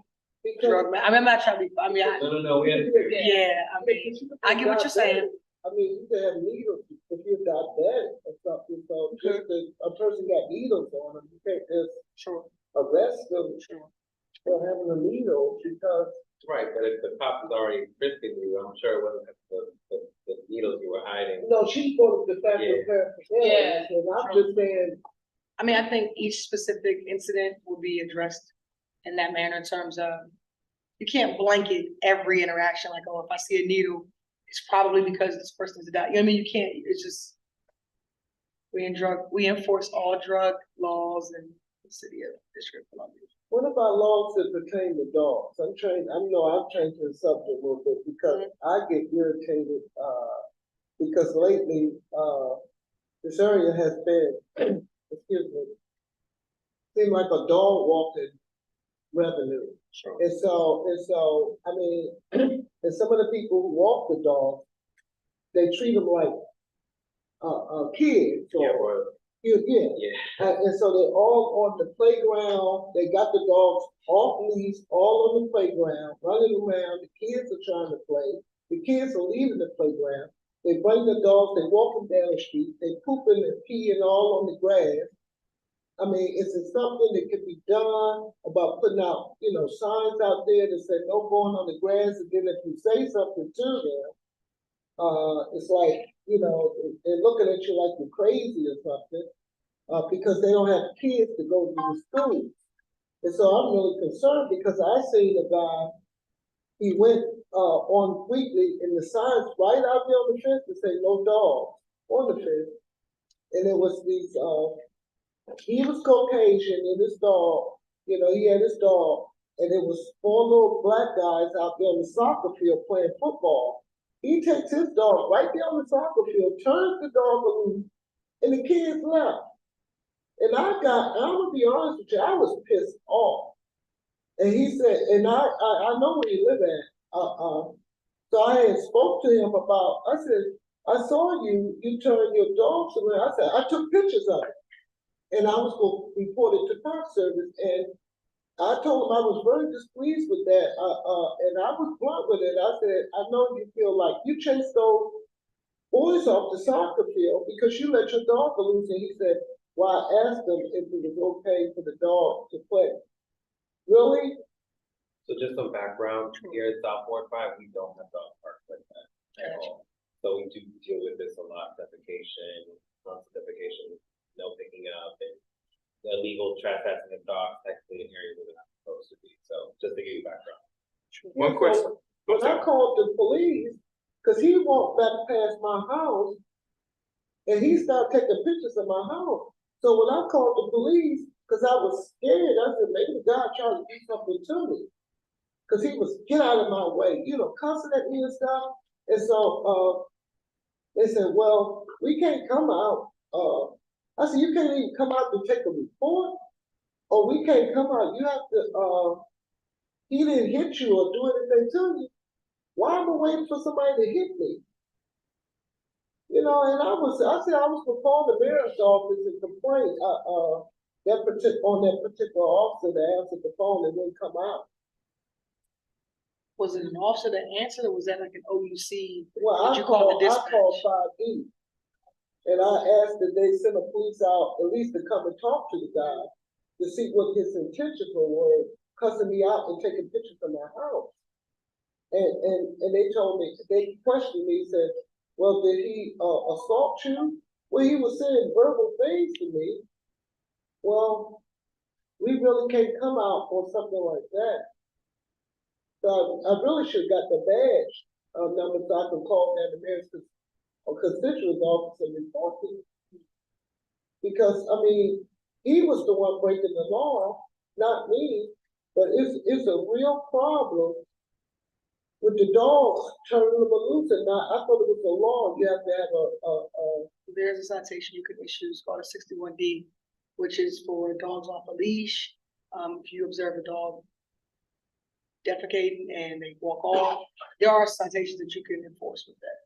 drug. I'm not trying to be. I mean, No, we understand. yeah. I mean, I get what you're saying. I mean, you can have needles if you're diabetic or something, so just a person got needles on them, you can't just Sure. arrest them Sure. for having a needle because. Right, but if the cop is already frisking you, I'm sure it wasn't the needles you were hiding. No, she's going to the fact Yeah. of paraphernalia, Yeah. and I'm just saying, I mean, I think each specific incident will be addressed in that manner in terms of, you can't blanket every interaction like, oh, if I see a needle, it's probably because this person is a doctor. You know what I mean? You can't, it's just, we enforce all drug laws in the city of District of Columbia. what about laws that pertain to dogs? I'm trained to the subject a little bit because I get irritated, because lately, this area has been, excuse me, seemed like a dog walking revenue. Sure. And so, I mean, and some of the people who walk the dogs, they treat them like, kids Yeah, or, well, yeah. yeah. And so they're all on the playground, they got the dogs off leash, all on the playground, running around, the kids are trying to play, the kids are leaving the playground, they bring the dogs, they walk them down the street, they pooping and peeing all on the grass. I mean, is it something that could be done about putting out, signs out there that say no going on the grass, and then if you say something to them, it's like, they're looking at you like you're crazy or something, because they don't have kids to go to the schools. And so I'm really concerned because I seen a guy, he went, on Weekly and the signs right out there on the fence to say no dogs on the fence. And it was these, He was Caucasian and his dog, you know, he had his dog, and it was four little black guys out there on the soccer field playing football. He takes his dog right there on the soccer field, turns the dog loose, and the kids left. And I'm gonna be honest with you, I was pissed off. And he said, and I know where you live at. So I had spoke to him about, I said, I saw you turn your dogs away. I said, I took pictures of it. And I was going to report it to Park Service. And I told him I was very displeased with that. And I was blunt with it. I said, I know you feel like you chased those boys off the soccer field because you let your dog loose. And he said, well, I asked him if it was okay for the dog to play. Really? So just some background, here at South Ward 5, we don't have dog parks like that at all. So we do deal with this a lot, defecation, non-defecation, no picking up, and illegal trespassing of dogs technically in areas where they're not supposed to be. So just to give you background. One question. When I called the police, because he walked back past my house and he started taking pictures of my house. So when I called the police, because I was scared, I said, maybe the guy tried to do something to me. Because he was, get out of my way, you know, cussing at me and stuff. And so they said, well, we can't come out. I said, you can't even come out to take a report? Or we can't come out, you have to, he didn't hit you or do anything to you. Why am I waiting for somebody to hit me? You know, and I said I was gonna call the mayor's office and complain, on that particular officer that answered the phone and wouldn't come out. Was it an officer that answered, or was that like an OUC? Well, Did you call the I dispatch? called 5E. And I asked that they send a police out at least to come and talk to the guy to see what his intentions were, cussing me out and taking pictures of my house. And they told me, they questioned me, said, well, did he assault you? Well, he was saying verbal things to me. Well, we really can't come out for something like that. So I really should have got the badge number so I can call down the mayor's constituent office and report it. Because, I mean, he was the one breaking the law, not me. But it's a real problem with the dogs turning them loose. And I thought it was a law. You have to have There's a citation you could issue, it's called a 61D, which is for dogs off a leash. If you observe a dog defecating and they walk off, there are citations that you can enforce with that.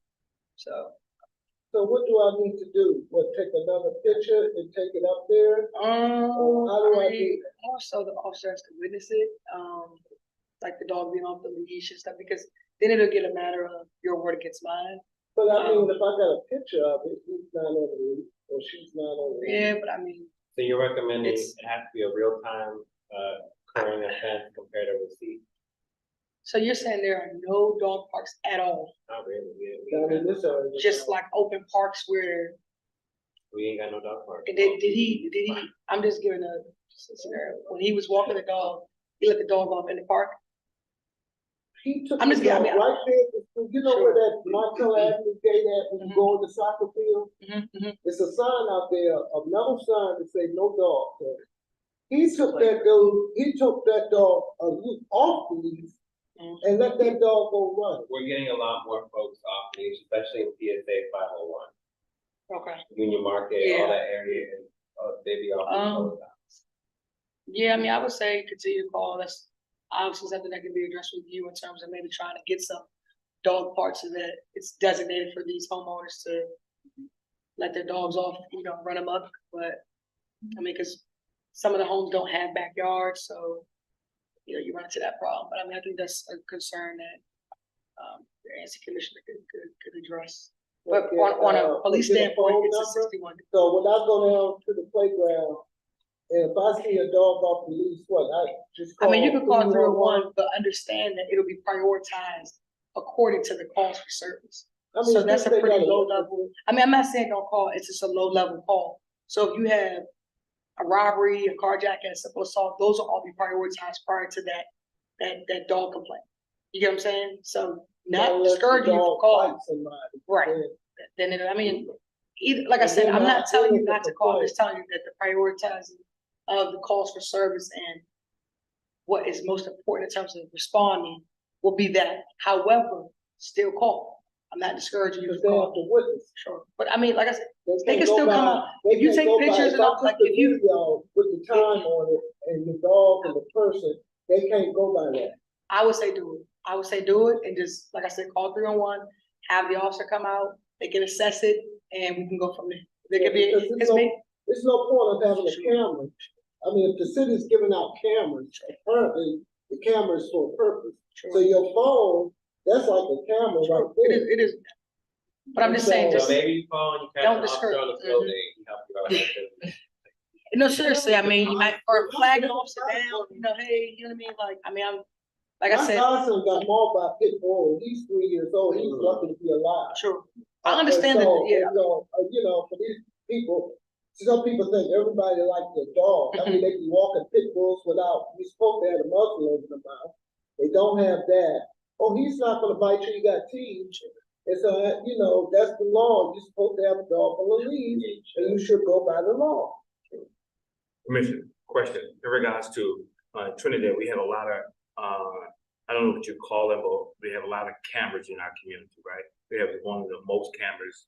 So what do I need to do? What, take another picture and take it up there? How do I do that? More so the officer has to witness it, like the dog being off the leash and stuff, because then it'll get a matter of your word against mine. But I mean, if I got a picture of it, he's not on the leash or she's not on the leash. Yeah, but I mean, So you're recommending It's- it has to be a real-time, current offense compared to receipt? so you're saying there are no dog parks at all, Not really, Down in this area. just like open parks where, we ain't got no dog park. and did he, I'm just giving a scenario, when he was walking the dog, he let the dog off in the park? He took I'm just the dog kidding, I mean, right there, you know where that Martel Avenue gate at when you go on the soccer field? It's a sign out there, a metal sign that say no dog. He took that dog off the leash and let that dog go run. We're getting a lot more folks off leash, especially in PSA 501. Okay. Union Market, Yeah. all that area, and they be off leash all the time. Yeah, I mean, I would say continue to call. That's obviously something that can be addressed with you in terms of maybe trying to get some dog parks so that it's designated for these homeowners to let their dogs off, you know, run them up. But I mean, because some of the homes don't have backyards, so you know, you run into that problem. But I mean, I think that's a concern that the ANC commissioner could address. But Okay, on a police get a standpoint, phone it's a number? 61. So when I go down to the playground, and if I see a dog off the leash, what, I just I call? mean, you could call 311? 301, but understand that it'll be prioritized according to the calls for service. I mean, So that's since a they pretty got low level. I mean, I'm not saying don't call, it's just a low level call. So if you have a robbery, a carjacking, a simple assault, those will all be prioritized prior to that dog complaint. You get what I'm saying? So not Unless the discouraging you dog from calling, bites somebody. right? Yeah. Then, I mean, either, like I And said, then I'm not not telling you doing the not to call, I'm complaint. just telling you that the prioritizing of the calls for service and what is most important in terms of responding will be that. However, still call. I'm not discouraging you Because from they have calling. to witness. Sure. But I mean, like I said, they can't can go still come by- out. they If you can't take go by- pictures if and I all, took like the if you, video with the time on it and the dog and the person, they can't go by that. I would say do it. I would say do it and just, like I said, call 311, have the officer come out, they can assess it, and we can go from there. There could be, Because it's me. there's no point of having a camera. I mean, if the city's giving out cameras, apparently the camera's for a purpose. So your phone, that's like a camera right there. It is. But I'm just saying, So just, So maybe you phone, you catch don't an officer on the discourage- field day, he help you out. with it. no, seriously, I mean, you might, or flag an officer down, you know, hey, you know what I mean? Like, I mean, I'm, like I My said, godson got mauled by a pit bull. He's 3 years old. He's lucky to be alive. sure. I understand that, And so, yeah. and so, you know, for these people, some people think everybody likes their dog. I mean, they can walk in pit bulls without, you're supposed to have a muzzle over the mouth. They don't have that. Oh, he's not gonna bite you, you got teeth. And so, you know, that's the law. You're supposed to have a dog full of leaves, and you should go by the law. Commissioner, question, in regards to, Trinidad, we have a lot of, I don't know what you call them, but we have a lot of cameras in our community, right? We have one of the most cameras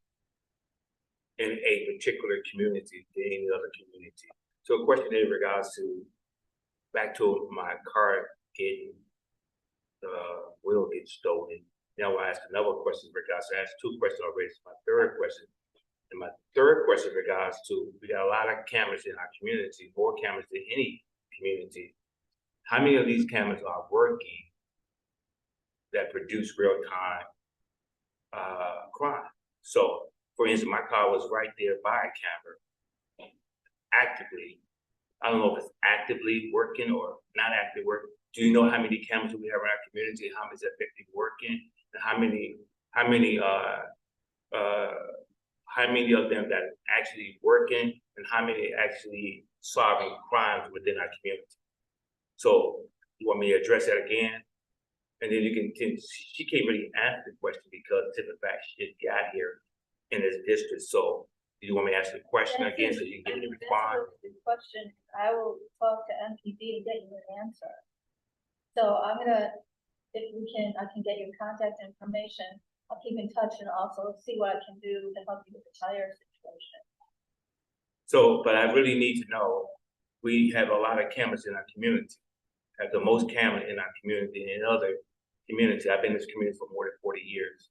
in a particular community than any other community. So a question in regards to, back to my car getting, wheel get stolen. Now I ask another question in regards, I asked 2 questions already, it's my 3rd question. And my 3rd question in regards to, we got a lot of cameras in our community, more cameras than any community. How many of these cameras are working that produce real-time crime? So, for instance, my car was right there by a camera, actively. I don't know if it's actively working or not actively working. Do you know how many cameras we have in our community? How many is effectively working? And how many of them that actually working, and how many actually solving crimes within our community? So you want me to address that again? And then you can, she can't really answer the question because to the fact she just got here in this district. So do you want me to ask the question again so you can get the response? Good question. I will talk to MPD and get you an answer. So I'm gonna, if we can, I can get your contact information. I'll keep in touch and also see what I can do to help you with the tire situation. So, but I really need to know, we have a lot of cameras in our community. Have the most cameras in our community and in other communities. I've been in this community for more than 40 years.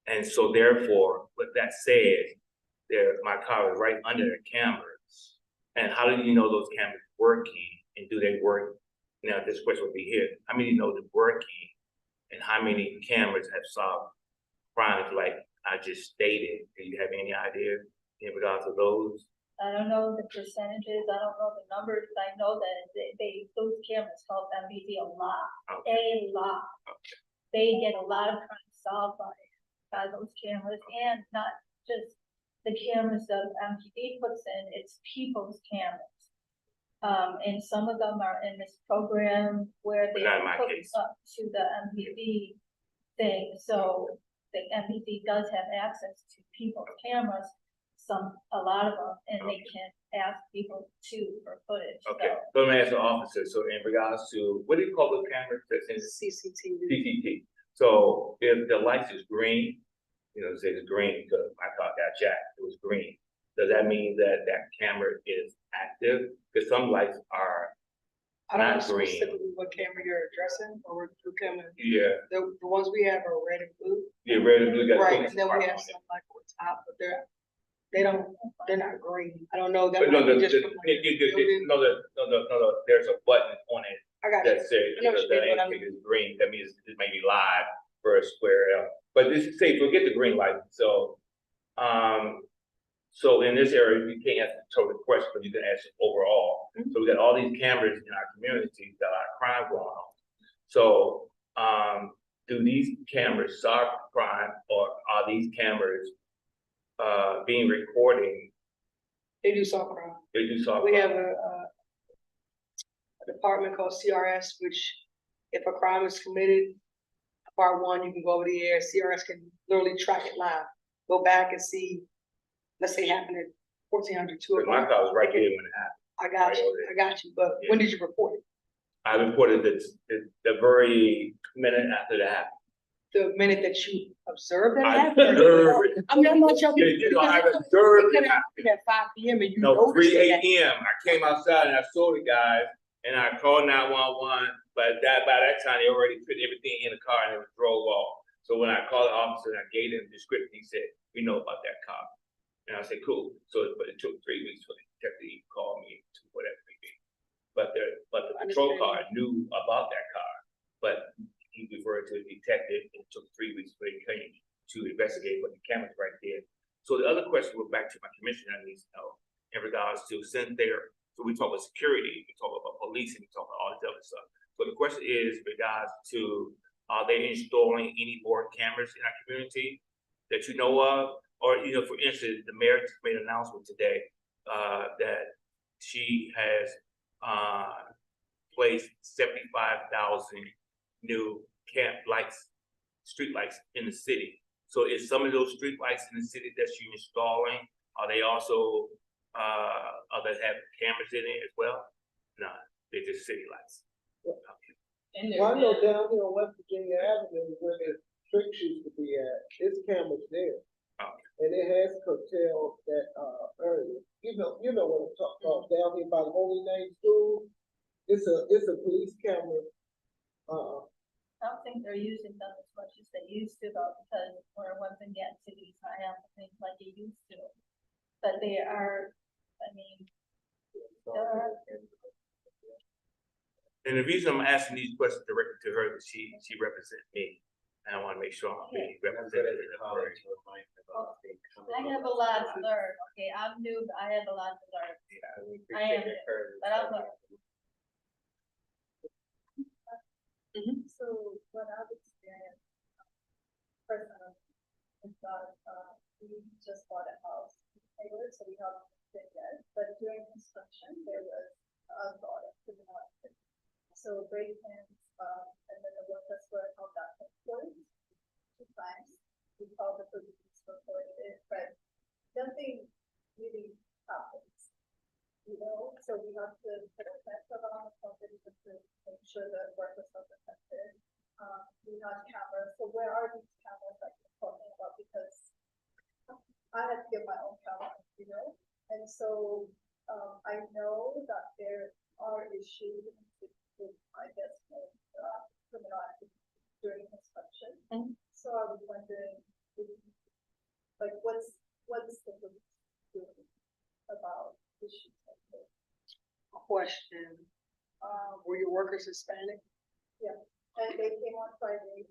And so therefore, with that said, my car is right under the cameras. And how do you know those cameras working, and do they work? Now, this question would be here. How many know they're working, and how many cameras have solved crimes like I just stated? Do you have any idea in regards to those? I don't know the percentages, I don't know the numbers, but I know that those cameras help MPD a lot, Okay. a lot. They get a lot of crimes solved by those cameras, and not just the cameras that MPD puts in, it's people's cameras. And some of them are in this program where they Not in my hook case. up to the MPD thing, so the MPD does have access to people's cameras. A lot of them, and they can ask people for footage. Okay, so let me ask the officer, so in regards to, what do you call those cameras that's in CCTV. CCT? So if the light is green, you know, it says green because my car got jacked, it was green. Does that mean that that camera is active? Because some lights are, I don't know not green. specifically what camera you're addressing, or what camera. yeah, The ones we have are red and blue. red and blue got Right, police and then we department have on it. some like on top, but they're not green. I don't know, that But no, might be just from like the building. no, there's a button on it I got you. that says, I know what you the mean, but I'm- indicator is green, that means it may be live for a square L. But this, say, forget the green light, so, so in this area, you can't answer the total question, but you can answer overall. So we got all these cameras in our community, got a lot of crime going on. So, do these cameras solve crime, or are these cameras, being recording? They do solve crime. They do solve We crime? have a department called CRS, which if a crime is committed, part 1, you can go over the air. CRS can literally track it live, go back and see let's say happened at 1400, 2 But my o'clock. car was right there when it happened. I got you, but when did you report it? I reported the very minute after that happened. The minute that you observed that I happened? observed it. I mean, I'm not joking. Yeah, you know, I Because observed it it. happened at 5 PM and you No, noticed three it. AM, I came outside and I saw the guys, and I called 911, but by that time, they already put everything in the car and it was drove off. So when I called the officer and I gave him the description, he said, "We know about that car." And I said, "Cool." So, but it took 3 weeks for the detective to even call me to whatever it may be. But the patrol car knew about that car, but he referred to a detective, and it took 3 weeks for him to investigate, but the camera's right there. So the other question, we're back to my commissioner, needs to know in regards to since so we talk about security, we talk about policing, we talk about all this other stuff. So the question is regards to, are they installing any more cameras in our community that you know of? Or, you know, for instance, the mayor just made an announcement today, that she has, placed 75,000 new street lights in the city. So is some of those street lights in the city that you're installing, are they also, are they have cameras in it as well? No, they're just city lights. Okay. And Well, I know there's down here on West Virginia Avenue where the tricks used to be at, there's cameras there. Okay. And it has curtailed that, area. You know what I'm talking about, down here by the Holy Name School. It's a police camera. I don't think they're using them as much as they used to though, because we're once again cities, I have things like they used to. But they are, I mean, there are. And the reason I'm asking these questions directly to her is she represents me. And I wanna make sure I'm being represented. I have a lot to learn, okay, I'm new, but I have a lot to learn. I am, but I'll learn. So what I've experienced personally is that we just bought a house in Taylor, so we haven't been yet. But during construction, there was a lot of criminal activity. So break-ins, and then the workers were held up in court 2 times. We called the police, reported it, but nothing really happens. You know, so we have to put a fence around the property to make sure that workers are protected. We have cameras, so where are these cameras that you're talking about? Because I had to get my own camera, you know? And so, I know that there are issues with, I guess, criminal activity during construction. So I was wondering, like, what's the police doing about issues like this? Question, were your workers Hispanic? Yeah, and they came on Friday,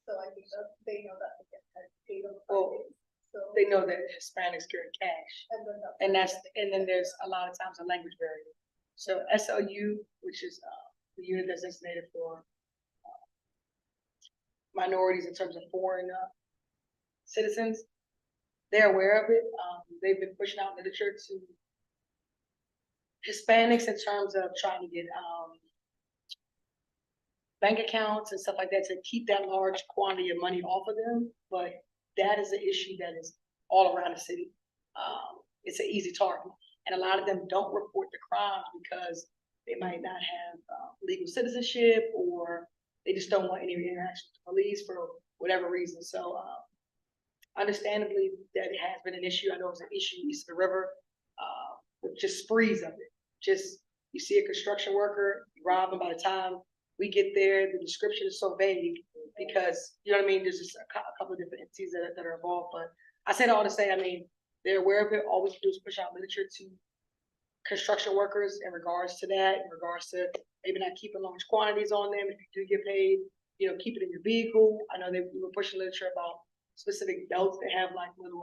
so I think that they know that they get paid on Well, Fridays, so. They know that Hispanics carry cash. And then And then there's a lot of times a language barrier. So SLU, which is the unit that's designated for minorities in terms of foreign citizens, they're aware of it. They've been pushing out literature to Hispanics in terms of trying to get bank accounts and stuff like that to keep that large quantity of money off of them. But that is an issue that is all around the city. It's an easy target. And a lot of them don't report the crimes because they might not have legal citizenship, or they just don't want any interaction with the police for whatever reason. So understandably, that it has been an issue. I know it was an issue east of the river, with just sprees of it. Just, you see a construction worker, you rob them. By the time we get there, the description is so vague because, you know what I mean? There's just a couple of different entities that are involved. But I said all to say, I mean, they're aware of it. All we can do is push out literature to construction workers in regards to that, in regards to maybe not keeping large quantities on them. If you do get paid, you know, keep it in your vehicle. I know we were pushing literature about specific belts that have like little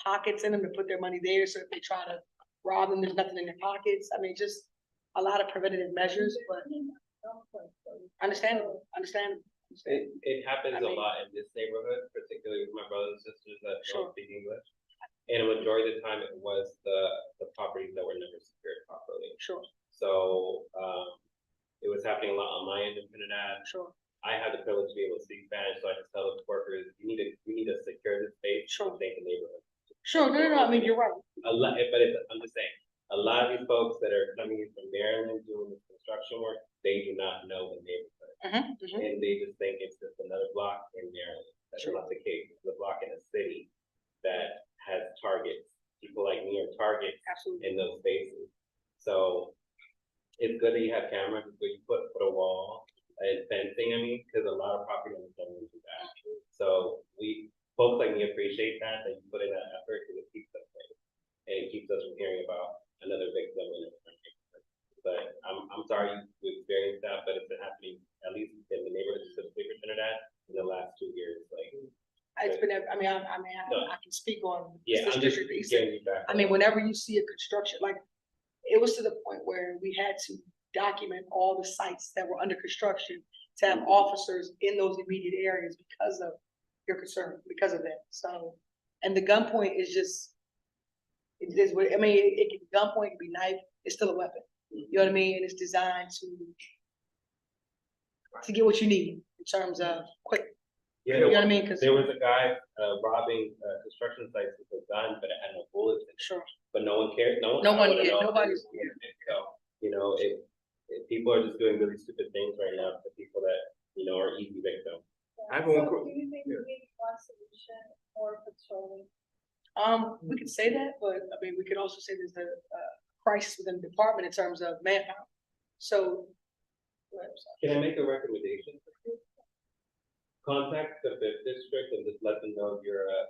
pockets in them to put their money there. So if they try to rob them, there's nothing in their pockets. I mean, just a lot of preventative measures, but understandable. It happens I a mean- lot in this neighborhood, particularly with my brothers and sisters that Sure. don't speak English. And a majority of the time, it was the properties that were never secured properly. Sure, So, it was happening a lot on my end in Trinidad. sure, I had the privilege to be able to speak Spanish, so I just tell the workers, we need to secure this space Sure. to make the neighborhood Sure, no, I mean, you're right. A lot, but I'm just saying, a lot of these folks that are coming in from Maryland doing this construction work, they do not know the neighborhood. And they just think it's just another block in Maryland. That's Sure. not the case. It's a block in a city that has targets. People like me are targets Absolutely. in those spaces. So it's good that you have cameras, but you put a wall and fencing, I mean, because a lot of property owners don't do that. So folks like me appreciate that you put in that effort because it keeps us safe. And it keeps us from hearing about another victim in a different neighborhood. But I'm sorry you experienced that, but it's been happening at least in the neighborhood specifically for Trinidad in the last 2 years. Like, It's been, I mean, I can speak on. yeah, this I'm just district that you said. getting you back. I mean, whenever you see a construction, like, it was to the point where we had to document all the sites that were under construction to have officers in those immediate areas because of your concern, because of that. So, and the gunpoint is just, it is what, I mean, it can be gunpoint, it can be knife, it's still a weapon. You know what I mean? And it's designed to get what you need in terms of quick, Yeah, you know what I mean? 'Cause- there was a guy robbing construction sites with a gun, but it had no bullets in it. Sure. But no one cared. No one. No one I wanna did. know. Nobody's- So, you know, if people are just doing really stupid things right now to people that, you know, are easy victims. I have one So quick- do you think we need one solution or patrolling? We could say that, but I mean, we could also say there's a crisis within the department in terms of manpower. So. Can I make a recommendation? Contact the fifth district and just let them know you're a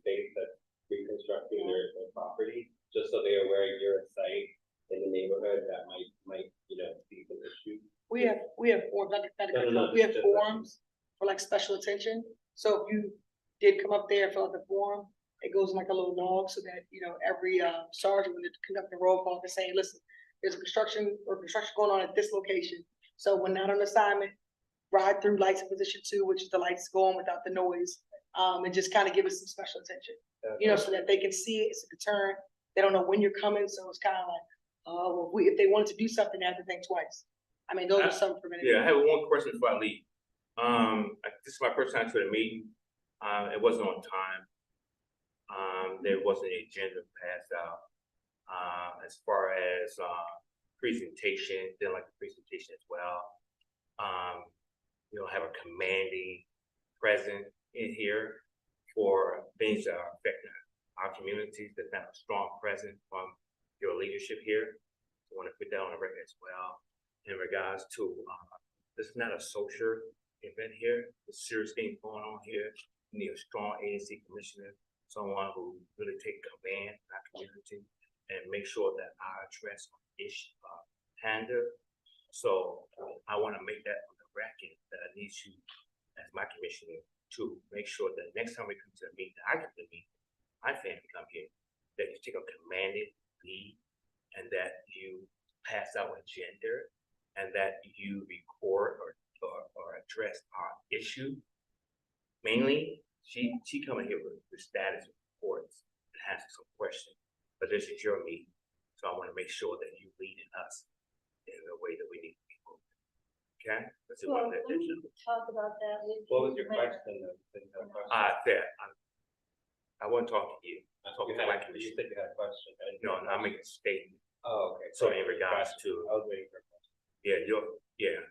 state that's reconstructing their property, just so they're aware you're a site in the neighborhood that might, you know, be an issue. We have forms, No, we have just- forms for like special attention. So if you did come up there and fill out the form, it goes in like a little log so that, you know, every sergeant when they're conducting a roll call can say, listen, there's a construction going on at this location. So when not on assignment, ride through lights in position 2, which is the lights going without the noise, and just kind of give us some special attention. You know, so that they can see it, it's a deterrent. They don't know when you're coming, so it's kind of like, well, if they wanted to do something, they have to think twice. I mean, those are some preventative. Yeah, I have one question before I leave. This is my first time to the meeting. It wasn't on time. There wasn't an agenda passed out. As far as presentation, didn't like the presentation as well. You don't have a commanding present in here for things that are affecting our communities. There's not a strong presence from your leadership here. I want to put that on the record as well. In regards to, this is not a social event here. There's serious things going on here. We need a strong ANC commissioner, someone who really take command in our community and make sure that our address issue handled. So I want to make that on the record that I need you as my commissioner to make sure that next time we come to the meeting, I come to the meeting, my family come here, that you take a commanded lead and that you pass out a gender and that you record or address our issue. Mainly, she coming here with status reports and asking some questions, but this is your meeting. So I want to make sure that you leading us in the way that we need to be moving. Okay? Let's do Well, one that. we need to talk about that with. What was your later. question? I want to talk to you. I'm talking to my You commission. said you had a question. No, I'm making a statement. Oh, okay. So in regards Gotcha. to, I was waiting for a question. yeah,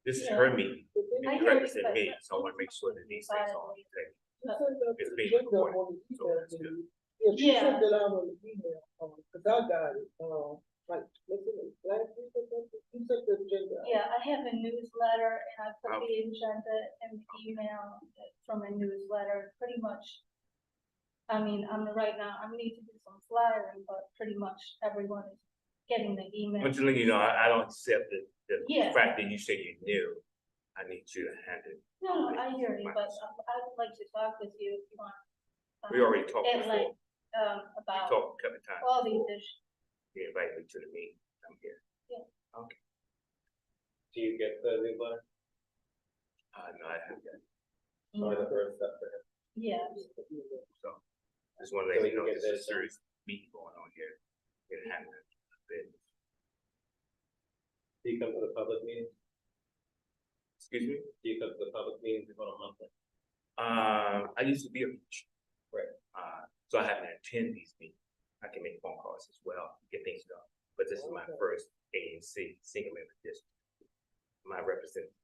this is Yeah. her meeting. But then I You hear you, represent but- me, so I want to make sure that these things are on the table. you sent out It's the being agenda recorded, on the so email, that's didn't good. you? Yeah, she Yeah. sent it out on the email, cause I got it, like, last week or something, you sent the agenda. out. Yeah, I have a newsletter and I put Oh. the agenda and the email from a newsletter, pretty much. I mean, right now, I need to do some flyering, but pretty much everyone is getting the email. But you know, I don't accept the Yeah. fact that you say you knew. I need you to handle it. No, I hear you, but I would like to talk with you if you want. We already talked at before. length, We about talked a couple of times. all these before. issues. You invited me to the meeting. I'm here. Do you get the newsletter? No, I haven't yet. Only the first step for him. Yeah, So just want to So let we you can know get there's a this, serious meeting going on here. It happened. Do you come to the public meetings? Excuse me? Do you come to the public meetings? You go to monthly? I used to be a teacher. Right. So I haven't attended these meetings. I can make phone calls as well, get things done. But this is my first ANC single member district. My representative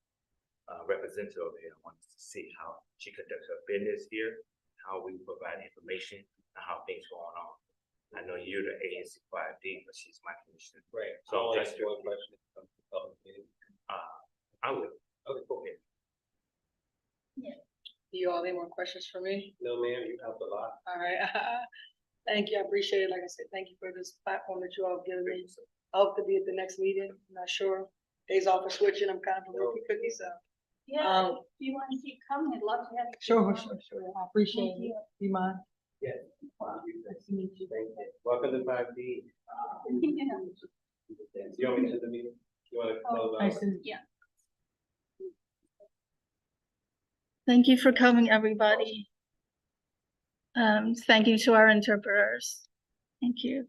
over here wants to see how she conducts her business here, how we provide information, and how things going on. I know you're the ANC 5D, but she's my commissioner. Right. So I'll just ask you one question. I will. Okay, go ahead. Do you all have any more questions for me? No, ma'am, you helped a lot. All right. Thank you. I appreciate it. Like I said, thank you for this platform that you all have given me. I hope to be at the next meeting. I'm not sure. Days off are switching. I'm kind of a rookie cookie, so. Yeah, if you want to keep coming, I'd love to have you. Sure. I appreciate Thank it. you. Do you mind? Yes. Nice to meet you. Thank you. Welcome to 5D. You want me to the meeting? You want to close out? Nice to meet you. Thank you for coming, everybody. Thank you to our interpreters. Thank you.